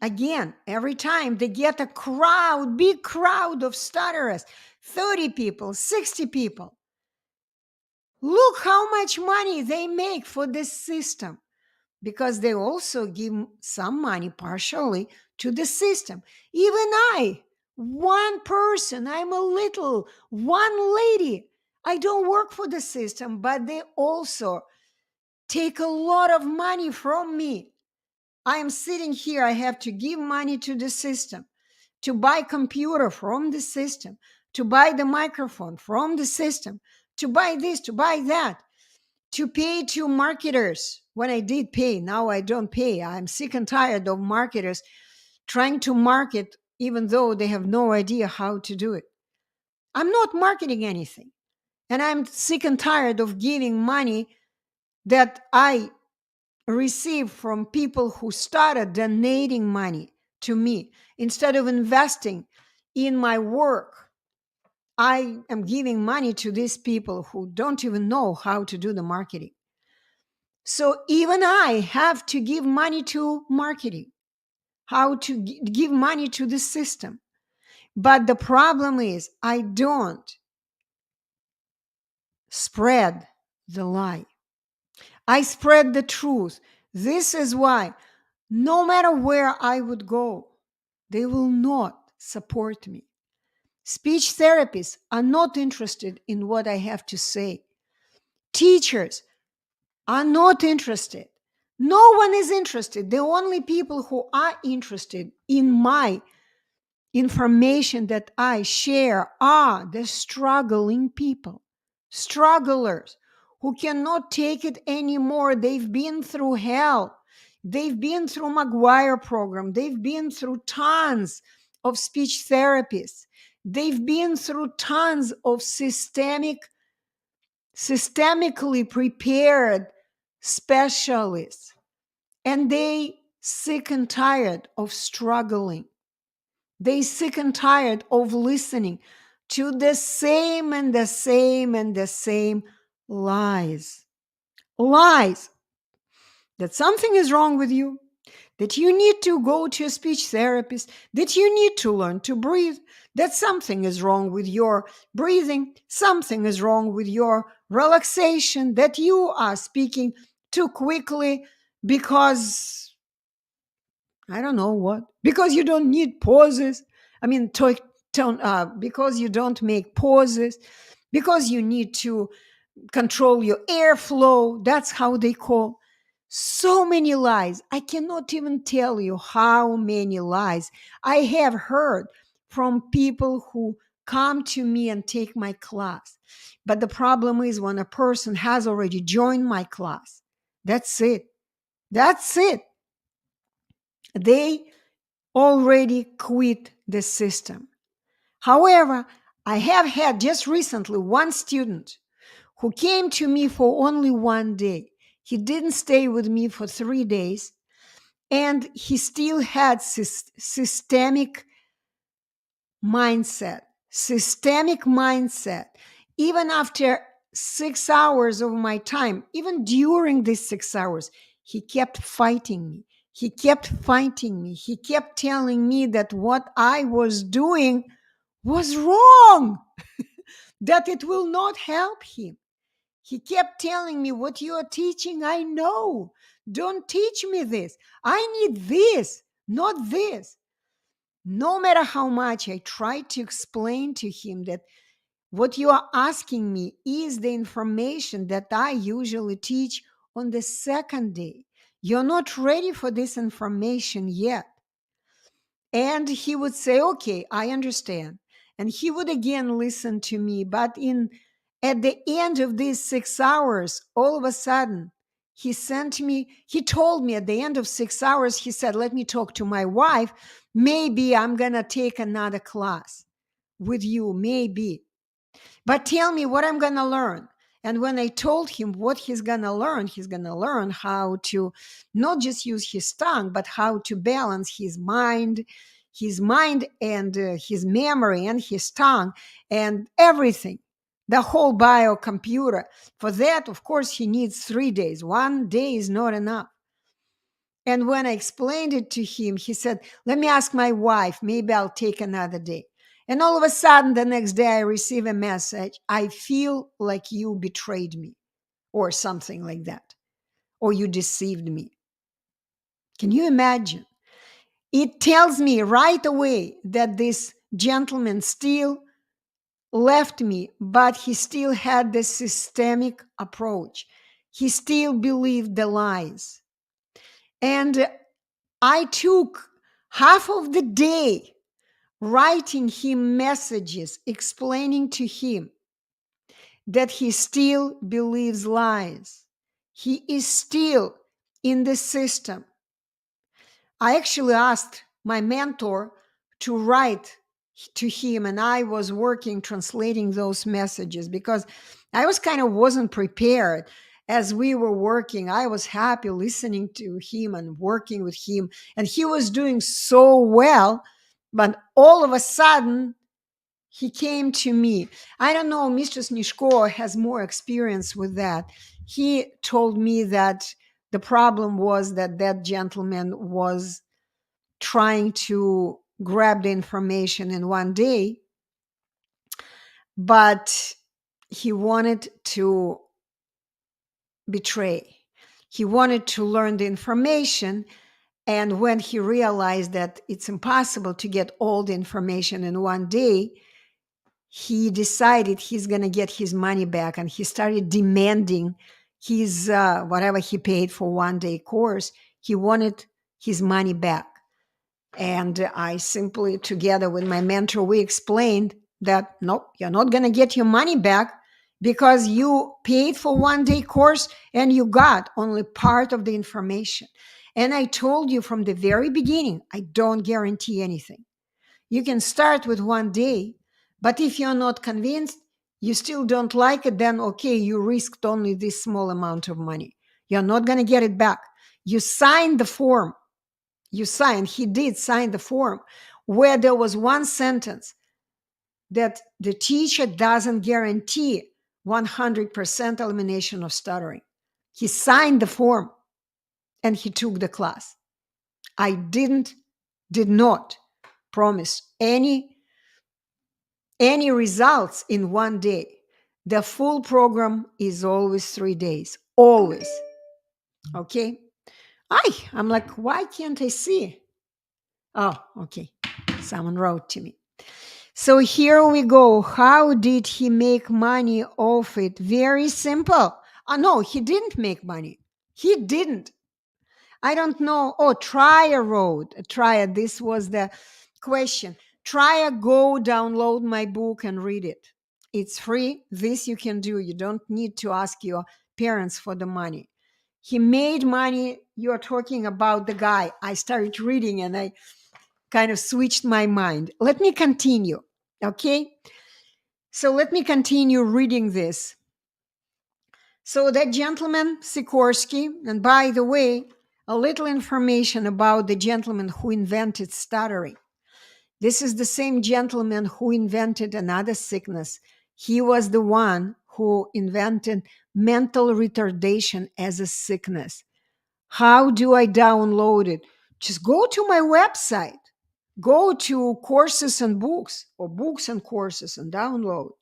Again, every time they get a crowd, big crowd of stutterers, 30 people, 60 people. Look how much money they make for this system, because they also give some money partially to the system. Even I, one person, I'm a little, one lady, I don't work for the system, but they also take a lot of money from me. I am sitting here, I have to give money to the system, to buy computer from the system, to buy the microphone from the system, to buy this, to buy that, to pay to marketers. When I did pay, now I don't pay. I'm sick and tired of marketers trying to market even though they have no idea how to do it. I'm not marketing anything. And I'm sick and tired of giving money that I receive from people who started donating money to me. Instead of investing in my work, I am giving money to these people who don't even know how to do the marketing. So even I have to give money to marketing, how to give money to the system. But the problem is I don't spread the lie. I spread the truth. This is why no matter where I would go, they will not support me. Speech therapists are not interested in what I have to say. Teachers are not interested. No one is interested. The only people who are interested in my information that I share are the struggling people, strugglers who cannot take it anymore. They've been through hell. They've been through McGuire program. They've been through tons of speech therapists. They've been through tons of systemically prepared specialists. And they sick and tired of struggling. They sick and tired of listening to the same and the same and the same lies. Lies that something is wrong with you, that you need to go to a speech therapist, that you need to learn to breathe, that something is wrong with your breathing, something is wrong with your relaxation, that you are speaking too quickly because I don't know what, because you don't need pauses. I mean, because you don't make pauses, because you need to control your airflow. That's how they call. So many lies. I cannot even tell you how many lies I have heard from people who come to me and take my class. But the problem is when a person has already joined my class, that's it. That's it. They already quit the system. However, I have had just recently one student who came to me for only one day. He didn't stay with me for 3 days, and he still had systemic mindset. Systemic mindset. Even after 6 hours of my time, even during these 6 hours, he kept fighting me. He kept fighting me. He kept telling me that what I was doing was wrong, that it will not help him. He kept telling me, what you are teaching, I know. Don't teach me this. I need this, not this. No matter how much I tried to explain to him that what you are asking me is the information that I usually teach on the second day. You're not ready for this information yet. And he would say, okay, I understand. And he would again listen to me. But at the end of these 6 hours, all of a sudden, he told me at the end of 6 hours, he said, let me talk to my wife. Maybe I'm going to take another class with you, maybe. But tell me what I'm going to learn. And when I told him what he's going to learn how to not just use his tongue, but how to balance his mind and his memory and his tongue and everything, the whole biocomputer. For that, of course, he needs 3 days. 1 day is not enough. And when I explained it to him, he said, let me ask my wife, maybe I'll take another day. And all of a sudden, the next day, I receive a message, I feel like you betrayed me, or something like that, or you deceived me. Can you imagine? It tells me right away that this gentleman still left me, but he still had the systemic approach. He still believed the lies. And I took half of the day writing him messages, explaining to him that he still believes lies. He is still in the system. I actually asked my mentor to write to him, and I was working translating those messages because I wasn't prepared. As we were working, I was happy listening to him and working with him, and he was doing so well. But all of a sudden, he came to me. I don't know, Mr. Snishko has more experience with that. He told me that the problem was that gentleman was trying to grab the information in 1 day, but he wanted to betray. He wanted to learn the information. And when he realized that it's impossible to get all the information in 1 day, he decided he's going to get his money back, and he started demanding his whatever he paid for 1 day course. He wanted his money back. And I simply, together with my mentor, we explained that, nope, you're not going to get your money back because you paid for 1 day course and you got only part of the information. And I told you from the very beginning, I don't guarantee anything. You can start with 1 day, but if you're not convinced, you still don't like it, then okay, you risked only this small amount of money. You're not going to get it back. You signed the form. He did sign the form where there was one sentence that the teacher doesn't guarantee 100% elimination of stuttering. He signed the form and he took the class. I did not promise any results in 1 day. The full program is always 3 days, always. Okay. I'm like, why can't I see? Oh, okay. Someone wrote to me. So here we go. How did he make money off it? Very simple. No, he didn't make money. He didn't. I don't know. Oh, Trya wrote. Trya, this was the question. Trya, go download my book and read it. It's free. This you can do. You don't need to ask your parents for the money. He made money. You're talking about the guy. I started reading and I kind of switched my mind. Let me continue. Okay. So let me continue reading this. So that gentleman, Sikorsky, and by the way, a little information about the gentleman who invented stuttering. This is the same gentleman who invented another sickness. He was the one who invented mental retardation as a sickness. How do I download it? Just go to my website. Go to courses and books, or books and courses, and download.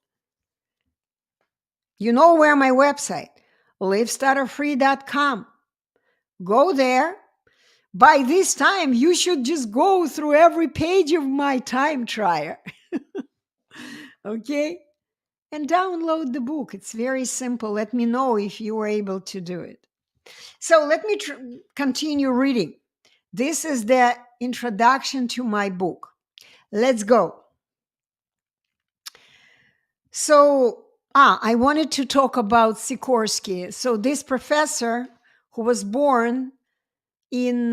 You know where my website, livestutterfree.com. Go there. By this time, you should just go through every page of my time trier. Okay? And download the book. It's very simple. Let me know if you were able to do it. So let me continue reading. This is the introduction to my book. Let's go. So, I wanted to talk about Sikorsky. So this professor who was born in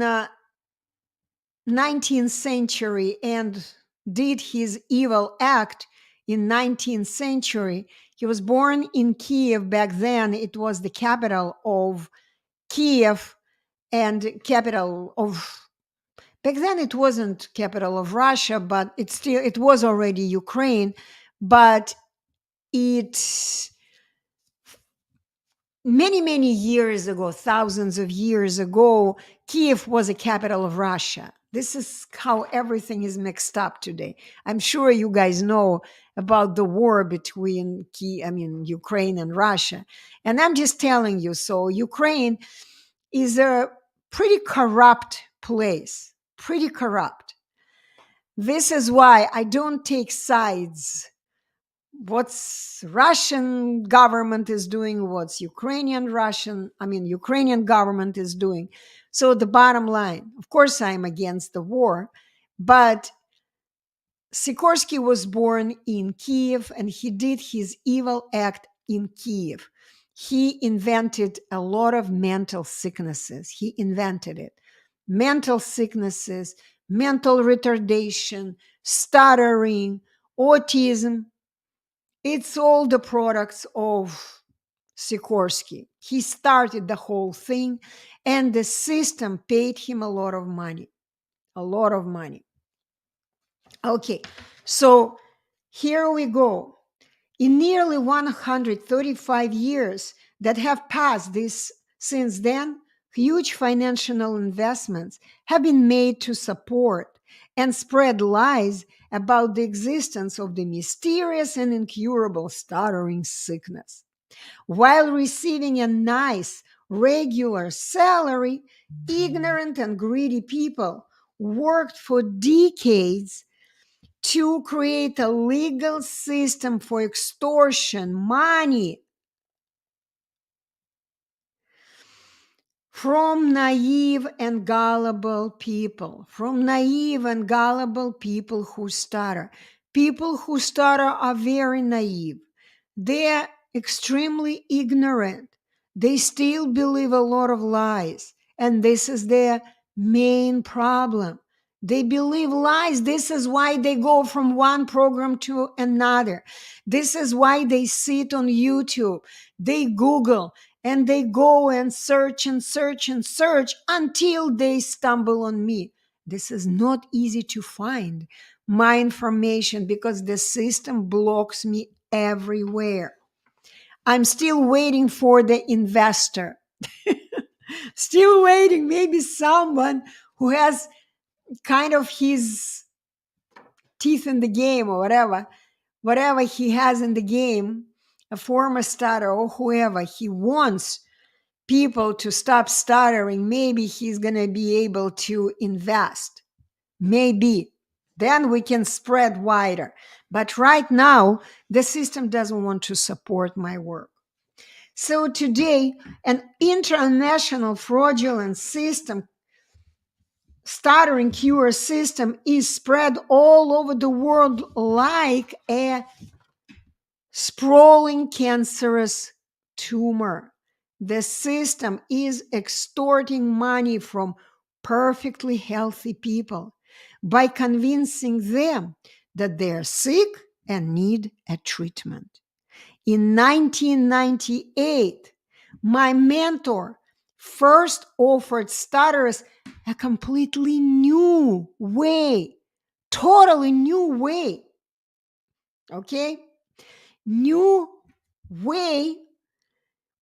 19th century and did his evil act in 19th century. He was born in Kiev. Back then, it was the capital of Kiev and capital of, back then it wasn't capital of Russia, but it was already Ukraine, but it many years ago, thousands of years ago, Kiev was a capital of Russia. This is how everything is mixed up today. I'm sure you guys know about the war between Ukraine and Russia. And I'm just telling you, so Ukraine is a pretty corrupt place, pretty corrupt. This is why I don't take sides. What's Russian government is doing, what's Ukrainian government is doing. So the bottom line, of course, I'm against the war, but Sikorsky was born in Kiev and he did his evil act in Kiev. He invented a lot of mental sicknesses. He invented it. Mental sicknesses, mental retardation, stuttering, autism. It's all the products of Sikorsky. He started the whole thing, and the system paid him a lot of money. A lot of money. Okay, so here we go. In nearly 135 years that have passed since then, huge financial investments have been made to support and spread lies about the existence of the mysterious and incurable stuttering sickness. While receiving a nice, regular salary, ignorant and greedy people worked for decades to create a legal system for extortion money from naive and gullible people, who stutter. People who stutter are very naive. They're extremely ignorant. They still believe a lot of lies. And this is their main problem. They believe lies. This is why they go from one program to another. This is why they sit on YouTube. They Google and they go and search until they stumble on me. This is not easy to find my information because the system blocks me everywhere. I'm still waiting for the investor. Still waiting, maybe someone who has kind of his teeth in the game or whatever he has in the game, a former stutterer or whoever, he wants people to stop stuttering. Maybe he's going to be able to invest. Maybe. Then we can spread wider. But right now, the system doesn't want to support my work. So today, an international fraudulent system, stuttering cure system, is spread all over the world like a sprawling cancerous tumor. The system is extorting money from perfectly healthy people by convincing them that they're sick and need a treatment. In 1998, my mentor first offered stutterers a completely new way, totally new way. Okay? New way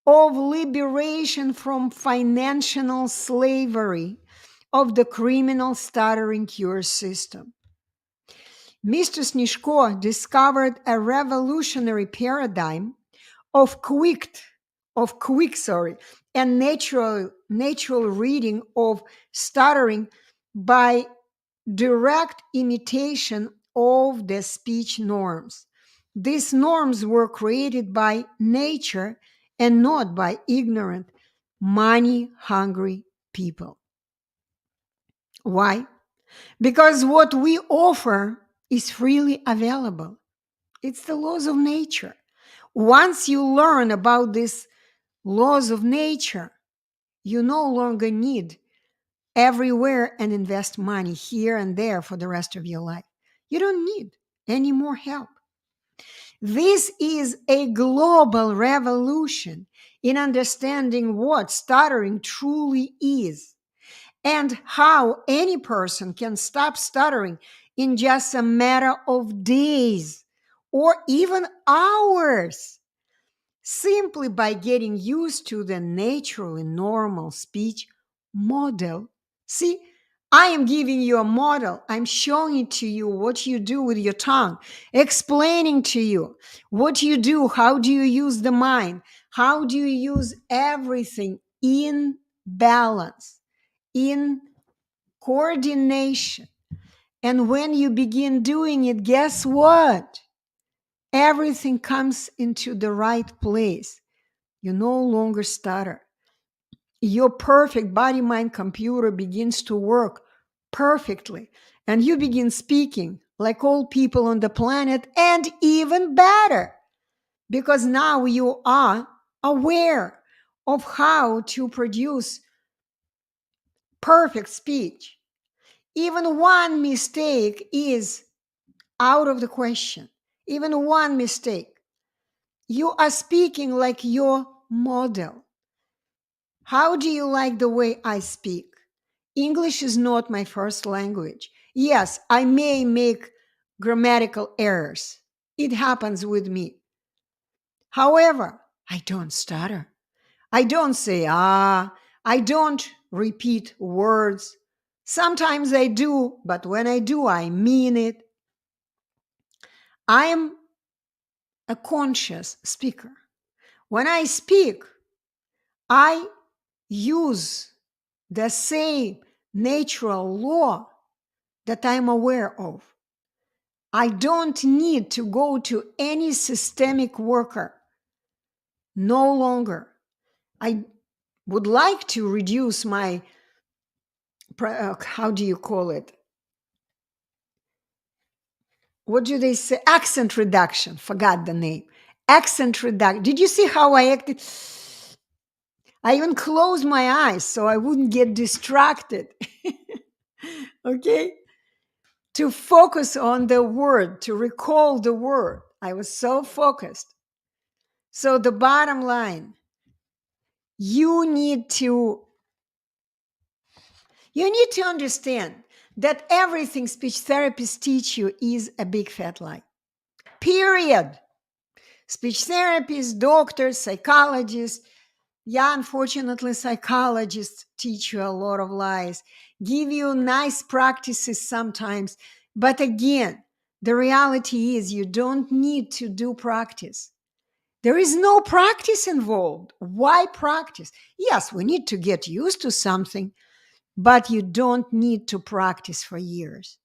of liberation from financial slavery of the criminal stuttering cure system. Mr. Snishko discovered a revolutionary paradigm of and natural reading of stuttering by direct imitation of the speech norms. These norms were created by nature and not by ignorant, money-hungry people. Why? Because what we offer is freely available. It's the laws of nature. Once you learn about these laws of nature, you no longer need everywhere and invest money here and there for the rest of your life. You don't need any more help. This is a global revolution in understanding what stuttering truly is and how any person can stop stuttering in just a matter of days or even hours, simply by getting used to the natural and normal speech model. See, I am giving you a model. I'm showing it to you what you do with your tongue, explaining to you what you do, how do you use the mind, how do you use everything in balance, in coordination. And when you begin doing it, guess what? Everything comes into the right place. You no longer stutter. Your perfect body mind computer begins to work perfectly. And you begin speaking like all people on the planet, and even better, because now you are aware of how to produce perfect speech. Even one mistake is out of the question. Even one mistake. You are speaking like your model. How do you like the way I speak? English is not my first language. Yes, I may make grammatical errors. It happens with me. However, I don't stutter. I don't say ah. I don't repeat words. Sometimes I do, but when I do, I mean it. I am a conscious speaker. When I speak, I use the same natural law that I'm aware of. I don't need to go to any systemic worker. No longer. I would like to reduce my, how do you call it? What do they say? Accent reduction. Forgot the name. Accent reduction. Did you see how I acted? I even closed my eyes so I wouldn't get distracted. Okay? To focus on the word, to recall the word. I was so focused. So the bottom line, you need to understand that everything speech therapists teach you is a big fat lie. Period. Speech therapists, doctors, psychologists, yeah, unfortunately, psychologists teach you a lot of lies, give you nice practices sometimes. But again, the reality is you don't need to do practice. There is no practice involved. Why practice? Yes, we need to get used to something, but you don't need to practice for years.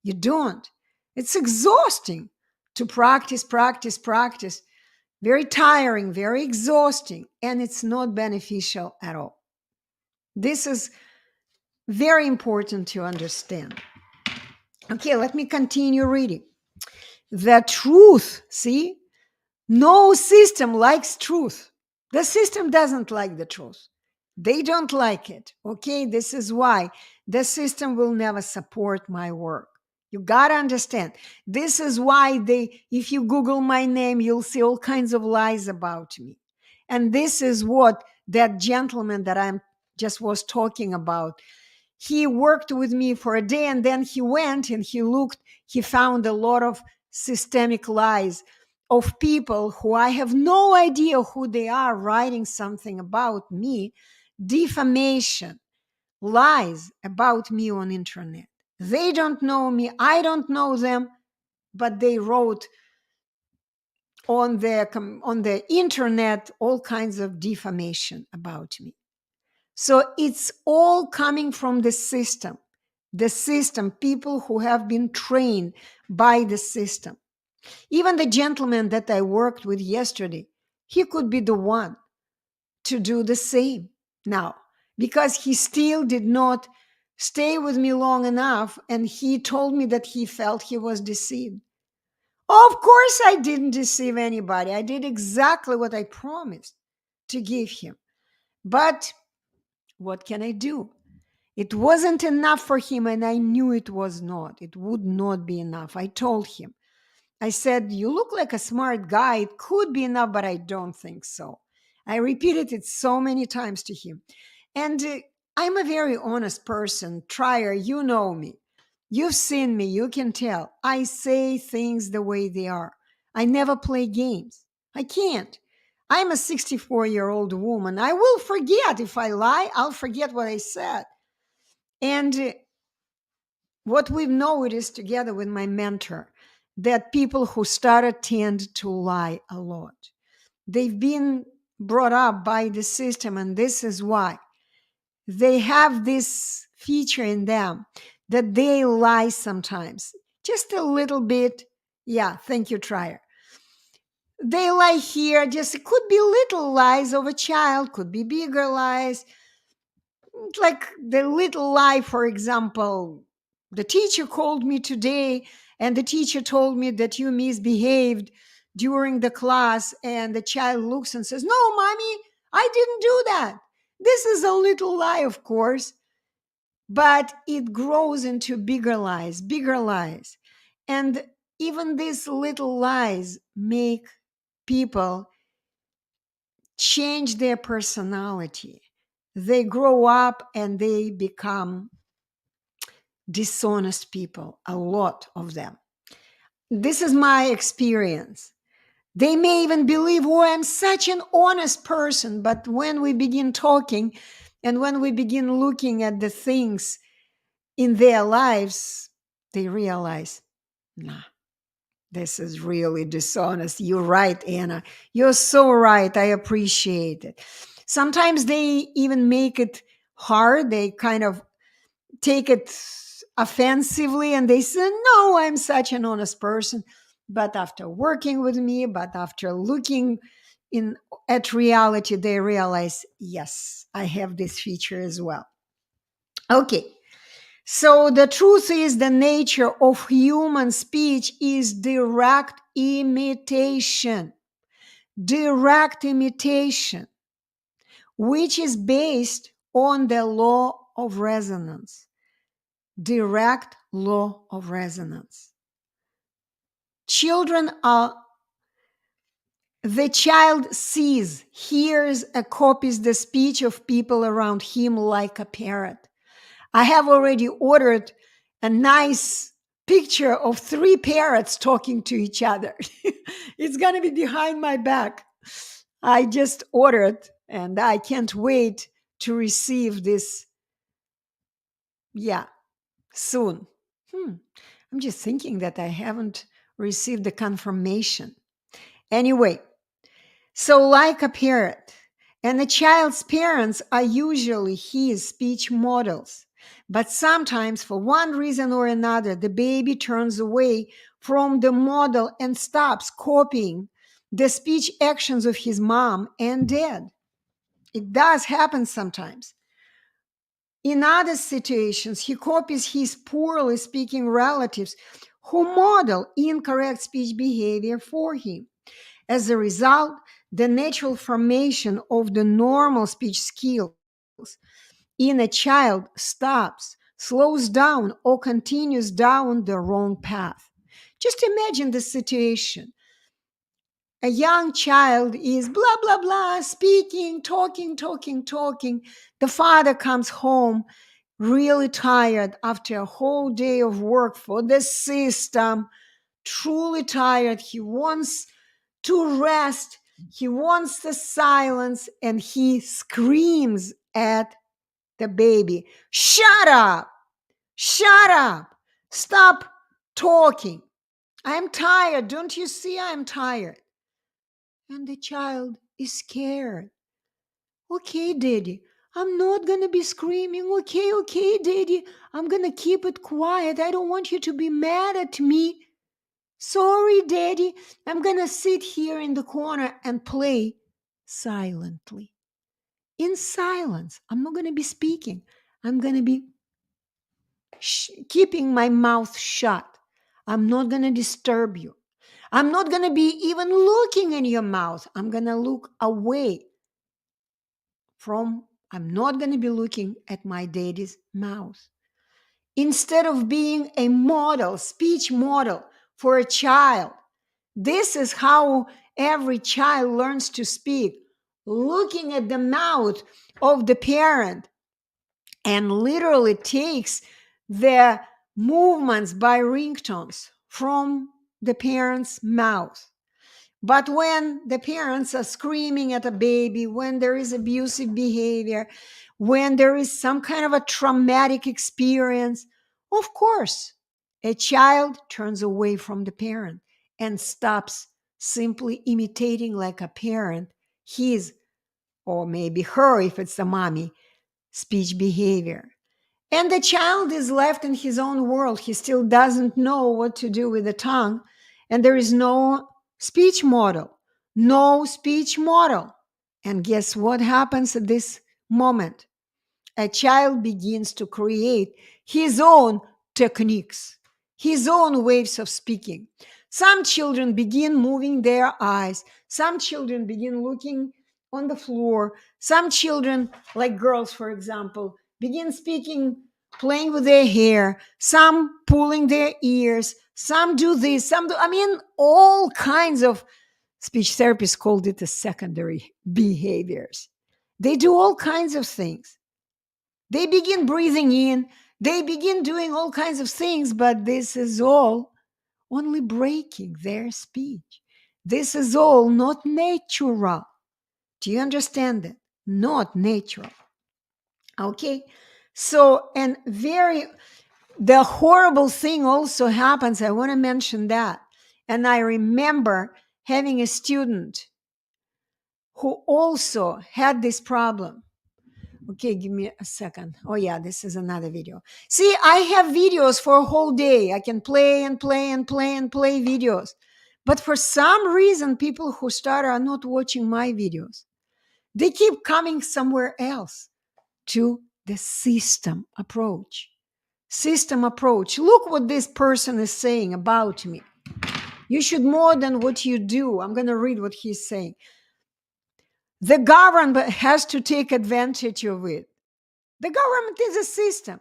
You don't. It's exhausting to practice, practice, practice. Very tiring, very exhausting, and it's not beneficial at all. This is very important to understand. Okay, let me continue reading. The truth, see? No system likes truth. The system doesn't like the truth. They don't like it. Okay, this is why the system will never support my work. You got to understand. This is why if you Google my name, you'll see all kinds of lies about me. And this is what that gentleman that I'm just was talking about, he worked with me for a day and then he went and he found a lot of systemic lies of people who I have no idea who they are writing something about me, defamation, lies about me on internet. They don't know me. I don't know them. but they wrote on the internet all kinds of defamation about me. So it's all coming from the system, people who have been trained by the system. Even the gentleman that I worked with yesterday, he could be the one to do the same now, because he still did not stay with me long enough, and he told me that he felt he was deceived. Of course, I didn't deceive anybody. I did exactly what I promised to give him. But what can I do? It wasn't enough for him, and I knew it was not. It would not be enough. I told him, I said, you look like a smart guy. It could be enough, but I don't think so. I repeated it so many times to him. And I'm a very honest person. Trier, you know me. You've seen me. You can tell. I say things the way they are. I never play games. I can't. I'm a 64-year-old woman. I will forget. If I lie, I'll forget what I said. And what we've noticed together with my mentor, that people who stutter tend to lie a lot. They've been brought up by the system, and this is why. They have this feature in them that they lie sometimes, just a little bit. Yeah, thank you, Trier. They lie here, just it could be little lies of a child, could be bigger lies. Like the little lie, for example, the teacher called me today and the teacher told me that you misbehaved during the class, and the child looks and says, no, mommy, I didn't do that. This is a little lie, of course, but it grows into bigger lies, bigger lies. And even these little lies make people change their personality. They grow up and they become dishonest people, a lot of them. This is my experience. They may even believe, oh, I'm such an honest person. But when we begin talking and when we begin looking at the things in their lives, they realize, nah, this is really dishonest. You're right, Anna. You're so right. I appreciate it. Sometimes they even make it hard. They kind of take it offensively and they say, no, I'm such an honest person. But after working with me, but after looking at reality, they realize, yes, I have this feature as well. Okay. So the truth is, the nature of human speech is direct imitation, which is based on the law of resonance. Direct law of resonance. The child sees, hears, and copies the speech of people around him like a parrot. I have already ordered a nice picture of 3 parrots talking to each other. It's going to be behind my back. I just ordered and I can't wait to receive this. Yeah, soon. I'm just thinking that I haven't received the confirmation. Anyway, so like a parrot, and the child's parents are usually his speech models. But sometimes, for one reason or another, the baby turns away from the model and stops copying the speech actions of his mom and dad. It does happen sometimes. In other situations, he copies his poorly speaking relatives who model incorrect speech behavior for him. As a result, the natural formation of the normal speech skills in a child stops, slows down, or continues down the wrong path. Just imagine the situation. A young child is blah, blah, blah, speaking, talking. The father comes home really tired after a whole day of work for the system, truly tired. He wants to rest. He wants the silence, and he screams at the baby, shut up, stop talking. I'm tired. Don't you see I'm tired? And the child is scared. Okay, daddy, I'm not gonna be screaming. Okay, okay, daddy, I'm gonna keep it quiet. I don't want you to be mad at me. Sorry, daddy, I'm gonna sit here in the corner and play silently. In silence, I'm not gonna be speaking. I'm gonna be keeping my mouth shut. I'm not gonna disturb you. I'm not gonna be even looking in your mouth. I'm gonna look away from, I'm not going to be looking at my daddy's mouth. Instead of being a model, speech model for a child, this is how every child learns to speak, looking at the mouth of the parent, and literally takes the movements by ringtones from the parent's mouth. But when the parents are screaming at a baby, when there is abusive behavior, when there is some kind of a traumatic experience, of course, a child turns away from the parent and stops simply imitating like a parent his, or maybe her if it's a mommy, speech behavior. And the child is left in his own world. He still doesn't know what to do with the tongue. And there is no speech model. No speech model. And guess what happens at this moment? A child begins to create his own techniques, his own ways of speaking. Some children begin moving their eyes. Some children begin looking on the floor. Some children, like girls, for example, begin speaking, playing with their hair. Some pulling their ears. Some do this. Some do, I mean, all kinds of speech therapists called it the secondary behaviors. They do all kinds of things. They begin breathing in, they begin doing all kinds of things, but this is all only breaking their speech. This is all not natural. Do you understand that? Not natural. Okay? So, and the horrible thing also happens. I want to mention that. And I remember having a student who also had this problem. Okay, give me a second. Oh, yeah, this is another video. See, I have videos for a whole day. I can play and play and play and play videos. But for some reason, people who stutter are not watching my videos. They keep coming somewhere else to the system approach. System approach. Look what this person is saying about me. You should more than what you do. I'm going to read what he's saying. The government has to take advantage of it. The government is a system.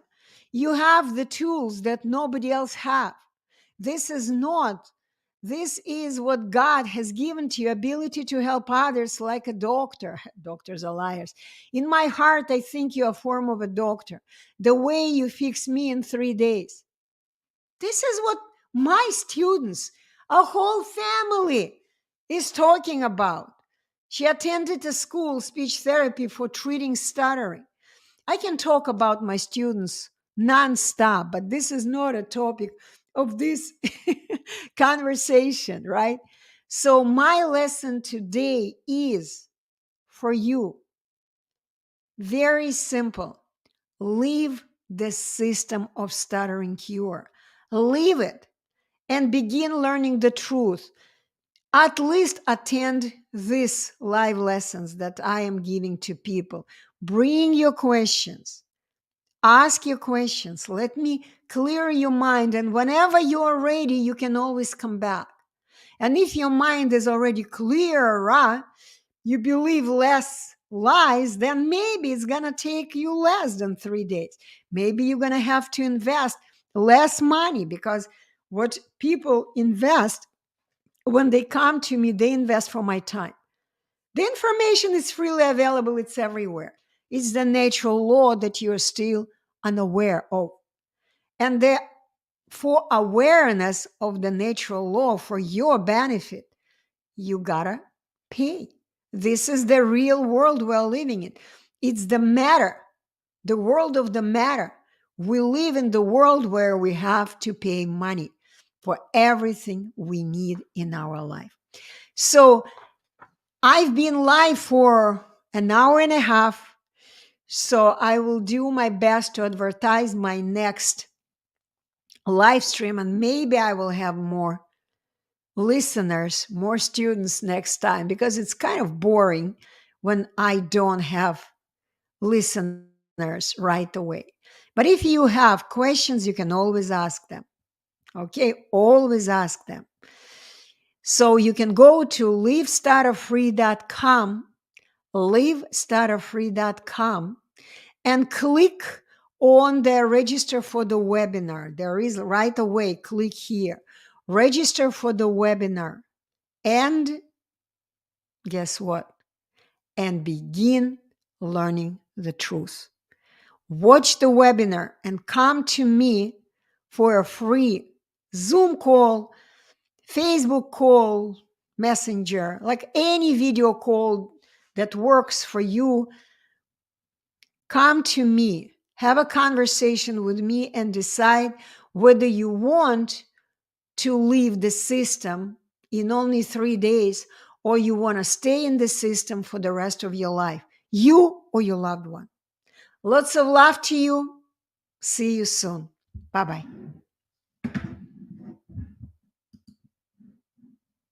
You have the tools that nobody else have. This is not, this is what God has given to you, ability to help others like a doctor. Doctors are liars. In my heart, I think you're a form of a doctor. The way you fix me in 3 days. This is what my students, a whole family is talking about. She attended a school, speech therapy for treating stuttering. I can talk about my students nonstop, but this is not a topic of this conversation, right? So, my lesson today is for you very simple. Leave the system of stuttering cure, leave it and begin learning the truth. At least attend these live lessons that I am giving to people. Bring your questions. Ask your questions. Let me clear your mind. And whenever you are ready, you can always come back. And if your mind is already clearer, you believe less lies, then maybe it's going to take you less than 3 days. Maybe you're going to have to invest less money, because what people invest when they come to me, they invest for my time. The information is freely available. It's everywhere. It's the natural law that you're still unaware of. And for awareness of the natural law, for your benefit, you gotta pay. This is the real world we're living in. It's the matter, the world of the matter. We live in the world where we have to pay money for everything we need in our life. So I've been live for an hour and a half. So I will do my best to advertise my next live stream, and maybe I will have more listeners, more students next time, because it's kind of boring when I don't have listeners right away. But if you have questions, you can always ask them. Okay, always ask them. So you can go to livestutterfree.com, livestutterfree.com, and click on the register for the webinar. There is right away, click here, register for the webinar. And guess what? And begin learning the truth. Watch the webinar and come to me for a free Zoom call, Facebook call, Messenger, like any video call that works for you. Come to me, have a conversation with me, and decide whether you want to leave the system in only 3 days or you want to stay in the system for the rest of your life, you or your loved one. Lots of love to you. See you soon. Bye-bye.